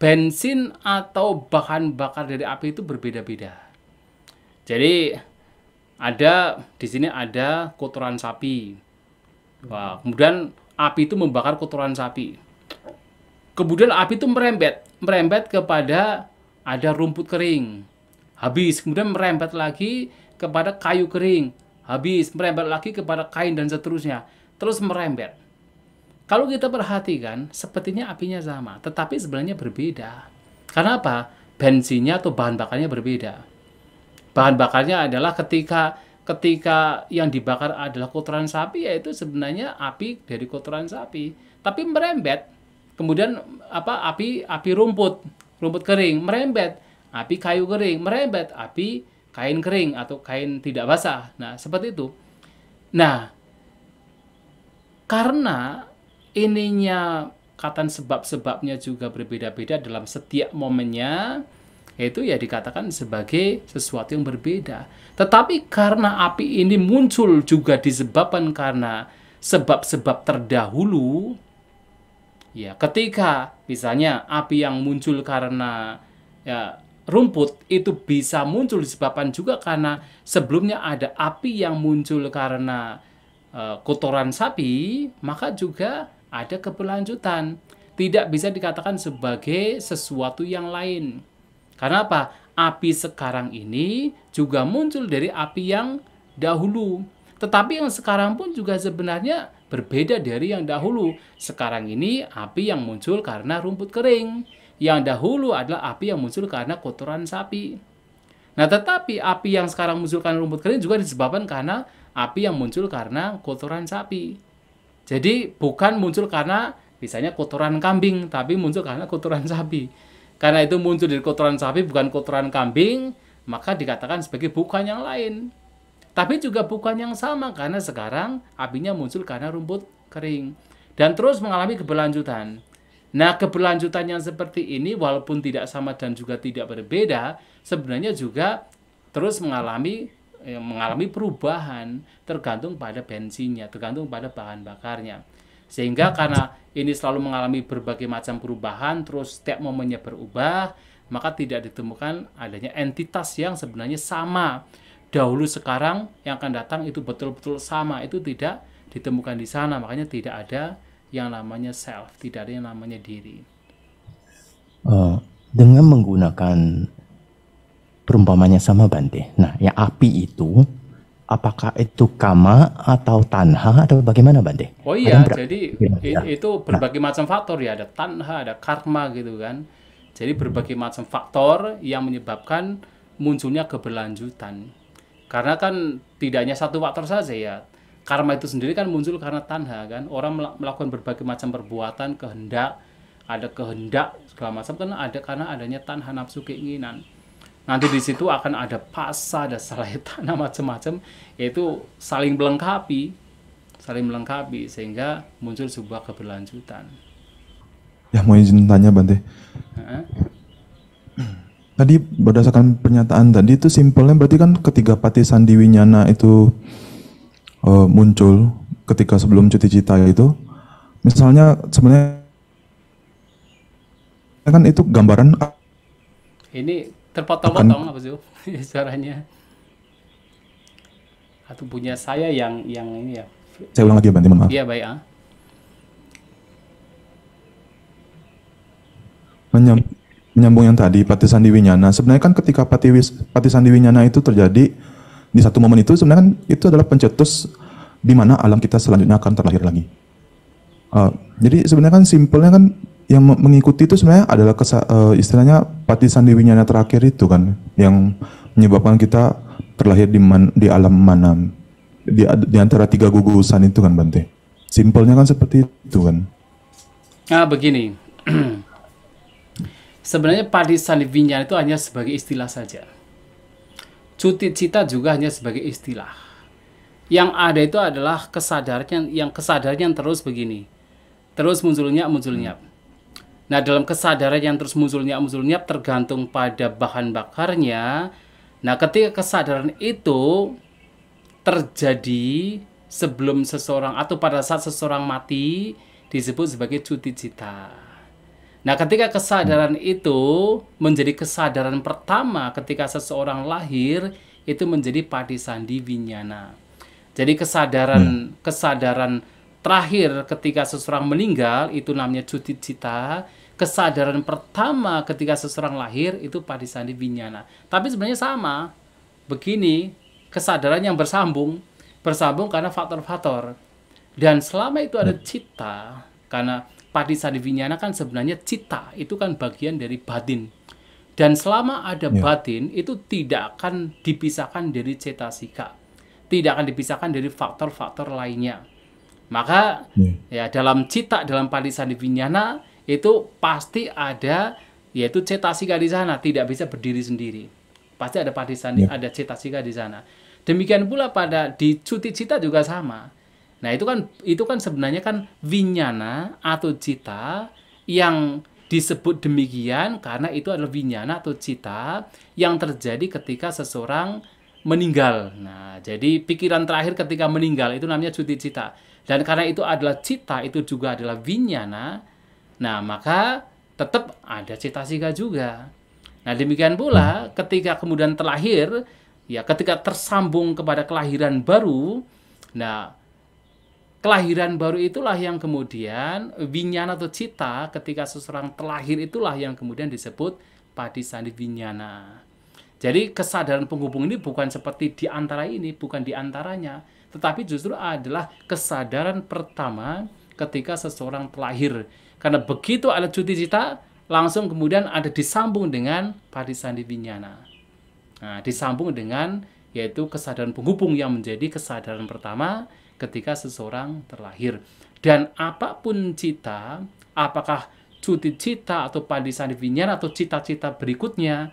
bensin atau bahan bakar dari api itu berbeda-beda. Jadi di sini ada kotoran sapi. Wah, kemudian api itu membakar kotoran sapi. Kemudian api itu merembet kepada ada rumput kering. Habis, kemudian merembet lagi kepada kayu kering. Habis, merembet lagi kepada kain dan seterusnya. Terus merembet. Kalau kita perhatikan, sepertinya apinya sama, tetapi sebenarnya berbeda. Karena apa? Bensinnya atau bahan bakarnya berbeda. Bahan bakarnya adalah ketika yang dibakar adalah kotoran sapi, yaitu sebenarnya api dari kotoran sapi. Tapi merembet. Kemudian api rumput kering merembet, api kayu kering merembet, api kain kering atau kain tidak basah. Nah, seperti itu. Nah, karena ininya sebab-sebabnya juga berbeda-beda dalam setiap momennya, itu ya dikatakan sebagai sesuatu yang berbeda. Tetapi karena api ini muncul juga disebabkan karena sebab-sebab terdahulu, ya ketika misalnya api yang muncul karena ya rumput itu bisa muncul disebabkan juga karena sebelumnya ada api yang muncul karena kotoran sapi, maka juga ada keberlanjutan. Tidak bisa dikatakan sebagai sesuatu yang lain. Karena apa? Api sekarang ini juga muncul dari api yang dahulu. Tetapi yang sekarang pun juga sebenarnya berbeda dari yang dahulu. Sekarang ini api yang muncul karena rumput kering. Yang dahulu adalah api yang muncul karena kotoran sapi. Nah, tetapi api yang sekarang muncul karena rumput kering juga disebabkan karena api yang muncul karena kotoran sapi. Jadi bukan muncul karena misalnya kotoran kambing, tapi muncul karena kotoran sapi. Karena itu muncul dari kotoran sapi, bukan kotoran kambing, maka dikatakan sebagai bukan yang lain. Tapi juga bukan yang sama, karena sekarang apinya muncul karena rumput kering. Dan terus mengalami keberlanjutan. Nah, keberlanjutan yang seperti ini, walaupun tidak sama dan juga tidak berbeda, sebenarnya juga terus mengalami perubahan, tergantung pada bensinnya, tergantung pada bahan bakarnya. Sehingga karena ini selalu mengalami berbagai macam perubahan, terus setiap momennya berubah, maka tidak ditemukan adanya entitas yang sebenarnya sama. Dahulu sekarang yang akan datang itu betul-betul sama, itu tidak ditemukan di sana. Makanya tidak ada yang namanya self, tidak ada yang namanya diri. Dengan menggunakan perumpamannya sama Bante. Nah, yang api itu apakah itu kama atau tanha atau bagaimana Bante? Oh iya, jadi itu berbagai macam faktor ya, ada tanha, ada karma gitu kan. Jadi berbagai macam faktor yang menyebabkan munculnya keberlanjutan. Karena kan tidak hanya satu faktor saja ya. Karma itu sendiri kan muncul karena tanha kan. Orang melakukan berbagai macam perbuatan, kehendak, ada kehendak segala macam kan ada karena adanya tanha, nafsu, keinginan. Nanti di situ akan ada pasa, ada salaya tanah macam-macam, yaitu saling melengkapi sehingga muncul sebuah keberlanjutan. Ya, mau izin tanya Bante. Tadi berdasarkan pernyataan tadi itu simpelnya berarti kan ketika Pati Sandi Winyana itu muncul ketika sebelum cuti cita itu, misalnya sebenarnya kan itu gambaran ini terpotong-potong apa sih suaranya? Atau punya saya yang ini ya. Saya ulang lagi Bante, mohon maaf. Iya, baik. Menyambung yang tadi Pati Sandi Winyana, sebenarnya kan ketika Pati Sandi Winyana itu terjadi di satu momen itu sebenarnya kan itu adalah pencetus di mana alam kita selanjutnya akan terlahir lagi. Jadi sebenarnya kan simpelnya kan yang mengikuti itu sebenarnya adalah istilahnya Pati Sandi Winyana terakhir itu kan yang menyebabkan kita terlahir di alam mana di antara tiga gugusan itu kan Bante. Simpelnya kan seperti itu kan. Begini. Sebenarnya Pati Sandi Winyana itu hanya sebagai istilah saja. Cuti cita juga hanya sebagai istilah. Yang ada itu adalah kesadaran yang terus begini. Terus munculnya. Nah, dalam kesadaran yang terus munculnya tergantung pada bahan bakarnya. Nah, ketika kesadaran itu terjadi sebelum seseorang atau pada saat seseorang mati disebut sebagai cuti cita. Nah, ketika kesadaran itu menjadi kesadaran pertama ketika seseorang lahir, itu menjadi Pati Sandi Winyana. Jadi kesadaran terakhir ketika seseorang meninggal itu namanya cuti cita. Kesadaran pertama ketika seseorang lahir itu Pati Sandi Winyana. Tapi sebenarnya sama. Begini, kesadaran yang bersambung karena faktor-faktor. Dan selama itu ada cita, karena Pati Sandi Winyana kan sebenarnya cita, itu kan bagian dari batin. Dan selama ada batin, itu tidak akan dipisahkan dari cetasika. Tidak akan dipisahkan dari faktor-faktor lainnya. Maka ya dalam cita, dalam Pati Sandi Winyana, itu pasti ada, yaitu cetasika di sana, tidak bisa berdiri sendiri. Pasti ada Pati Sandi, ada cetasika di sana. Demikian pula di cuti cita juga sama. Nah, itu kan sebenarnya kan winyana atau cita yang Disebut demikian karena itu adalah winyana atau cita yang terjadi ketika seseorang meninggal. Nah, jadi pikiran terakhir ketika meninggal itu namanya cuti cita. Dan karena itu adalah cita, itu juga adalah winyana. Nah, maka tetap ada cetasika juga. Nah, demikian pula ketika kemudian terlahir, ya ketika tersambung kepada kelahiran baru, nah kelahiran baru itulah yang kemudian winyana atau cita ketika seseorang terlahir itulah yang kemudian disebut padisandi winyana. Jadi kesadaran penghubung ini bukan seperti di antara ini, bukan di antaranya, tetapi justru adalah kesadaran pertama ketika seseorang terlahir. Karena begitu ada cuti cita, langsung kemudian ada disambung dengan padisandi winyana. Nah, disambung dengan yaitu kesadaran penghubung yang menjadi kesadaran pertama ketika seseorang terlahir. Dan apapun cita, apakah cuti cita atau padisandi winyana atau cita-cita berikutnya,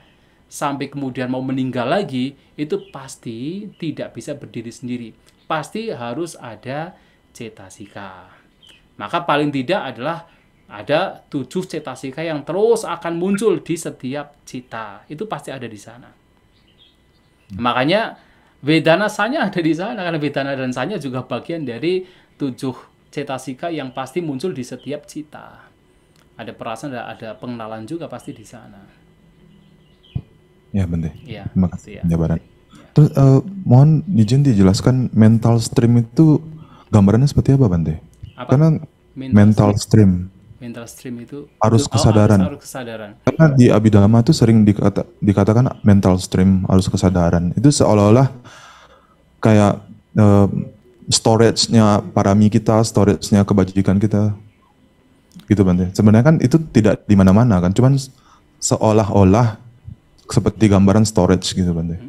sampai kemudian mau meninggal lagi, itu pasti tidak bisa berdiri sendiri. Pasti harus ada cetasika. Maka paling tidak adalah ada 7 cetasika yang terus akan muncul di setiap cita. Itu pasti ada di sana. Makanya Vedana Sanya ada di sana, karena Vedana dan Sanya juga bagian dari 7 cetasika yang pasti muncul di setiap cita. Ada perasaan, ada pengenalan juga pasti di sana. Ya, Bante. Ya, Terima kasih ya. penjabaran. Terus mohon izin dijelaskan mental stream itu gambarannya seperti apa, Bante? Apa? Karena mental stream Mental stream itu arus kesadaran. Arus kesadaran. Karena di Abhidhamma itu sering dikatakan mental stream, arus kesadaran. Itu seolah-olah kayak storage-nya parami kita, storage-nya kebajikan kita. Gitu, Bante. Sebenarnya kan itu tidak di mana-mana kan, cuman seolah-olah seperti gambaran storage gitu, Bante.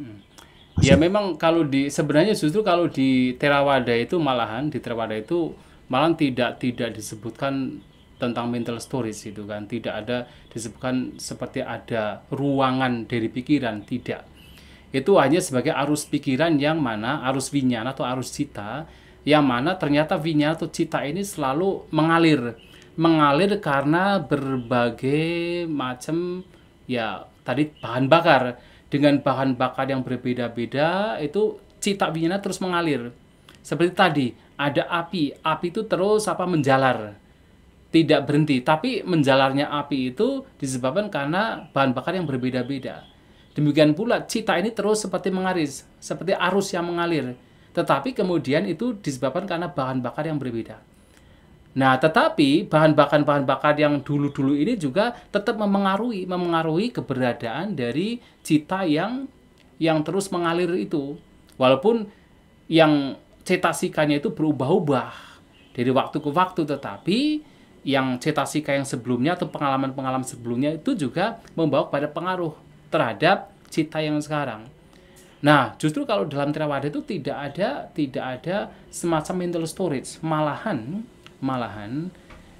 Ya memang kalau sebenarnya justru kalau di Theravada itu malahan tidak disebutkan tentang mental storage itu kan, tidak ada disebutkan seperti ada ruangan dari pikiran, tidak. Itu hanya sebagai arus pikiran yang mana arus winyana atau arus cita yang mana ternyata winyana atau cita ini selalu mengalir karena berbagai macam ya tadi bahan bakar. Dengan bahan bakar yang berbeda-beda itu cita winyana terus mengalir. Seperti tadi ada api itu terus menjalar, tidak berhenti. Tapi menjalarnya api itu disebabkan karena bahan bakar yang berbeda-beda. Demikian pula cita ini terus seperti mengaris, seperti arus yang mengalir. Tetapi kemudian itu disebabkan karena bahan bakar yang berbeda. Nah, tetapi bahan bakar yang dulu-dulu ini juga tetap memengaruhi keberadaan dari cita yang terus mengalir itu. Walaupun yang cetasikanya itu berubah-ubah dari waktu ke waktu, tetapi yang cetasika yang sebelumnya atau pengalaman-pengalaman sebelumnya itu juga membawa pada pengaruh terhadap cita yang sekarang. Nah, justru kalau dalam Theravada itu tidak ada semacam mental storage, malahan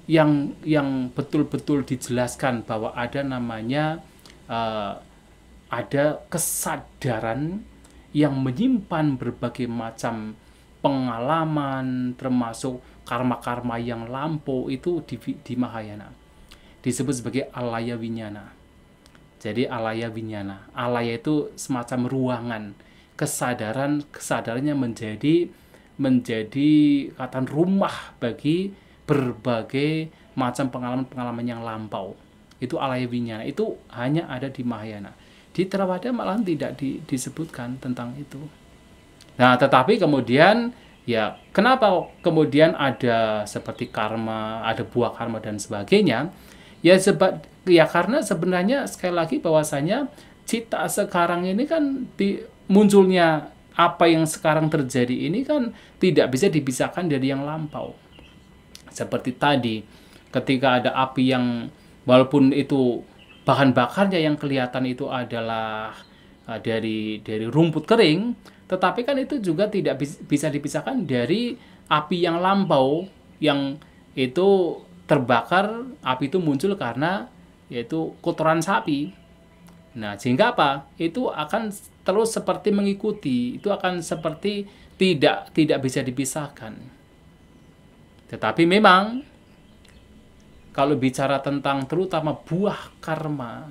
yang betul-betul dijelaskan bahwa ada namanya ada kesadaran yang menyimpan berbagai macam pengalaman termasuk karma-karma yang lampau itu di Mahayana disebut sebagai alaya winyana. Jadi alaya winyana, alaya itu semacam ruangan, kesadarannya menjadi kata rumah bagi berbagai macam pengalaman-pengalaman yang lampau. Itu alaya winyana, itu hanya ada di Mahayana. Di Theravada malah tidak disebutkan tentang itu. Nah, tetapi kemudian ya kenapa kemudian ada seperti karma, ada buah karma dan sebagainya? Ya karena sebenarnya sekali lagi bahwasanya cita sekarang ini kan munculnya apa yang sekarang terjadi ini kan tidak bisa dipisahkan dari yang lampau. Seperti tadi, ketika ada api yang walaupun itu bahan bakarnya yang kelihatan itu adalah dari rumput kering, tetapi kan itu juga tidak bisa dipisahkan dari api yang lampau yang itu terbakar. Api itu muncul karena yaitu kotoran sapi. Nah, sehingga apa? Itu akan terus seperti mengikuti, itu akan seperti tidak bisa dipisahkan. Tetapi memang kalau bicara tentang terutama buah karma,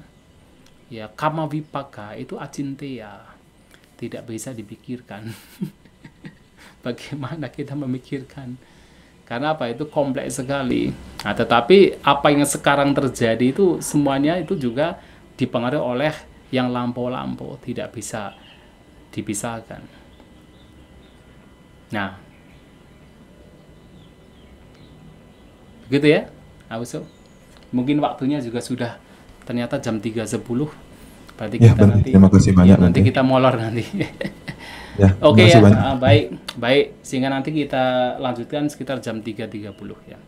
ya kama vipaka itu acinteya, tidak bisa dipikirkan. Bagaimana kita memikirkan? Karena apa? Itu kompleks sekali. Nah, tetapi apa yang sekarang terjadi itu semuanya itu juga dipengaruhi oleh yang lampau-lampau, tidak bisa dipisahkan. Nah, begitu ya, Auso. Mungkin waktunya juga sudah ternyata jam 3.10. Berarti Ya, kita Bante, nanti terima kasih banyak, nanti Bante. kita molor nanti. Ya, Oke terima kasih ya, banyak. baik, baik. Sehingga nanti kita lanjutkan sekitar jam 3.30 ya.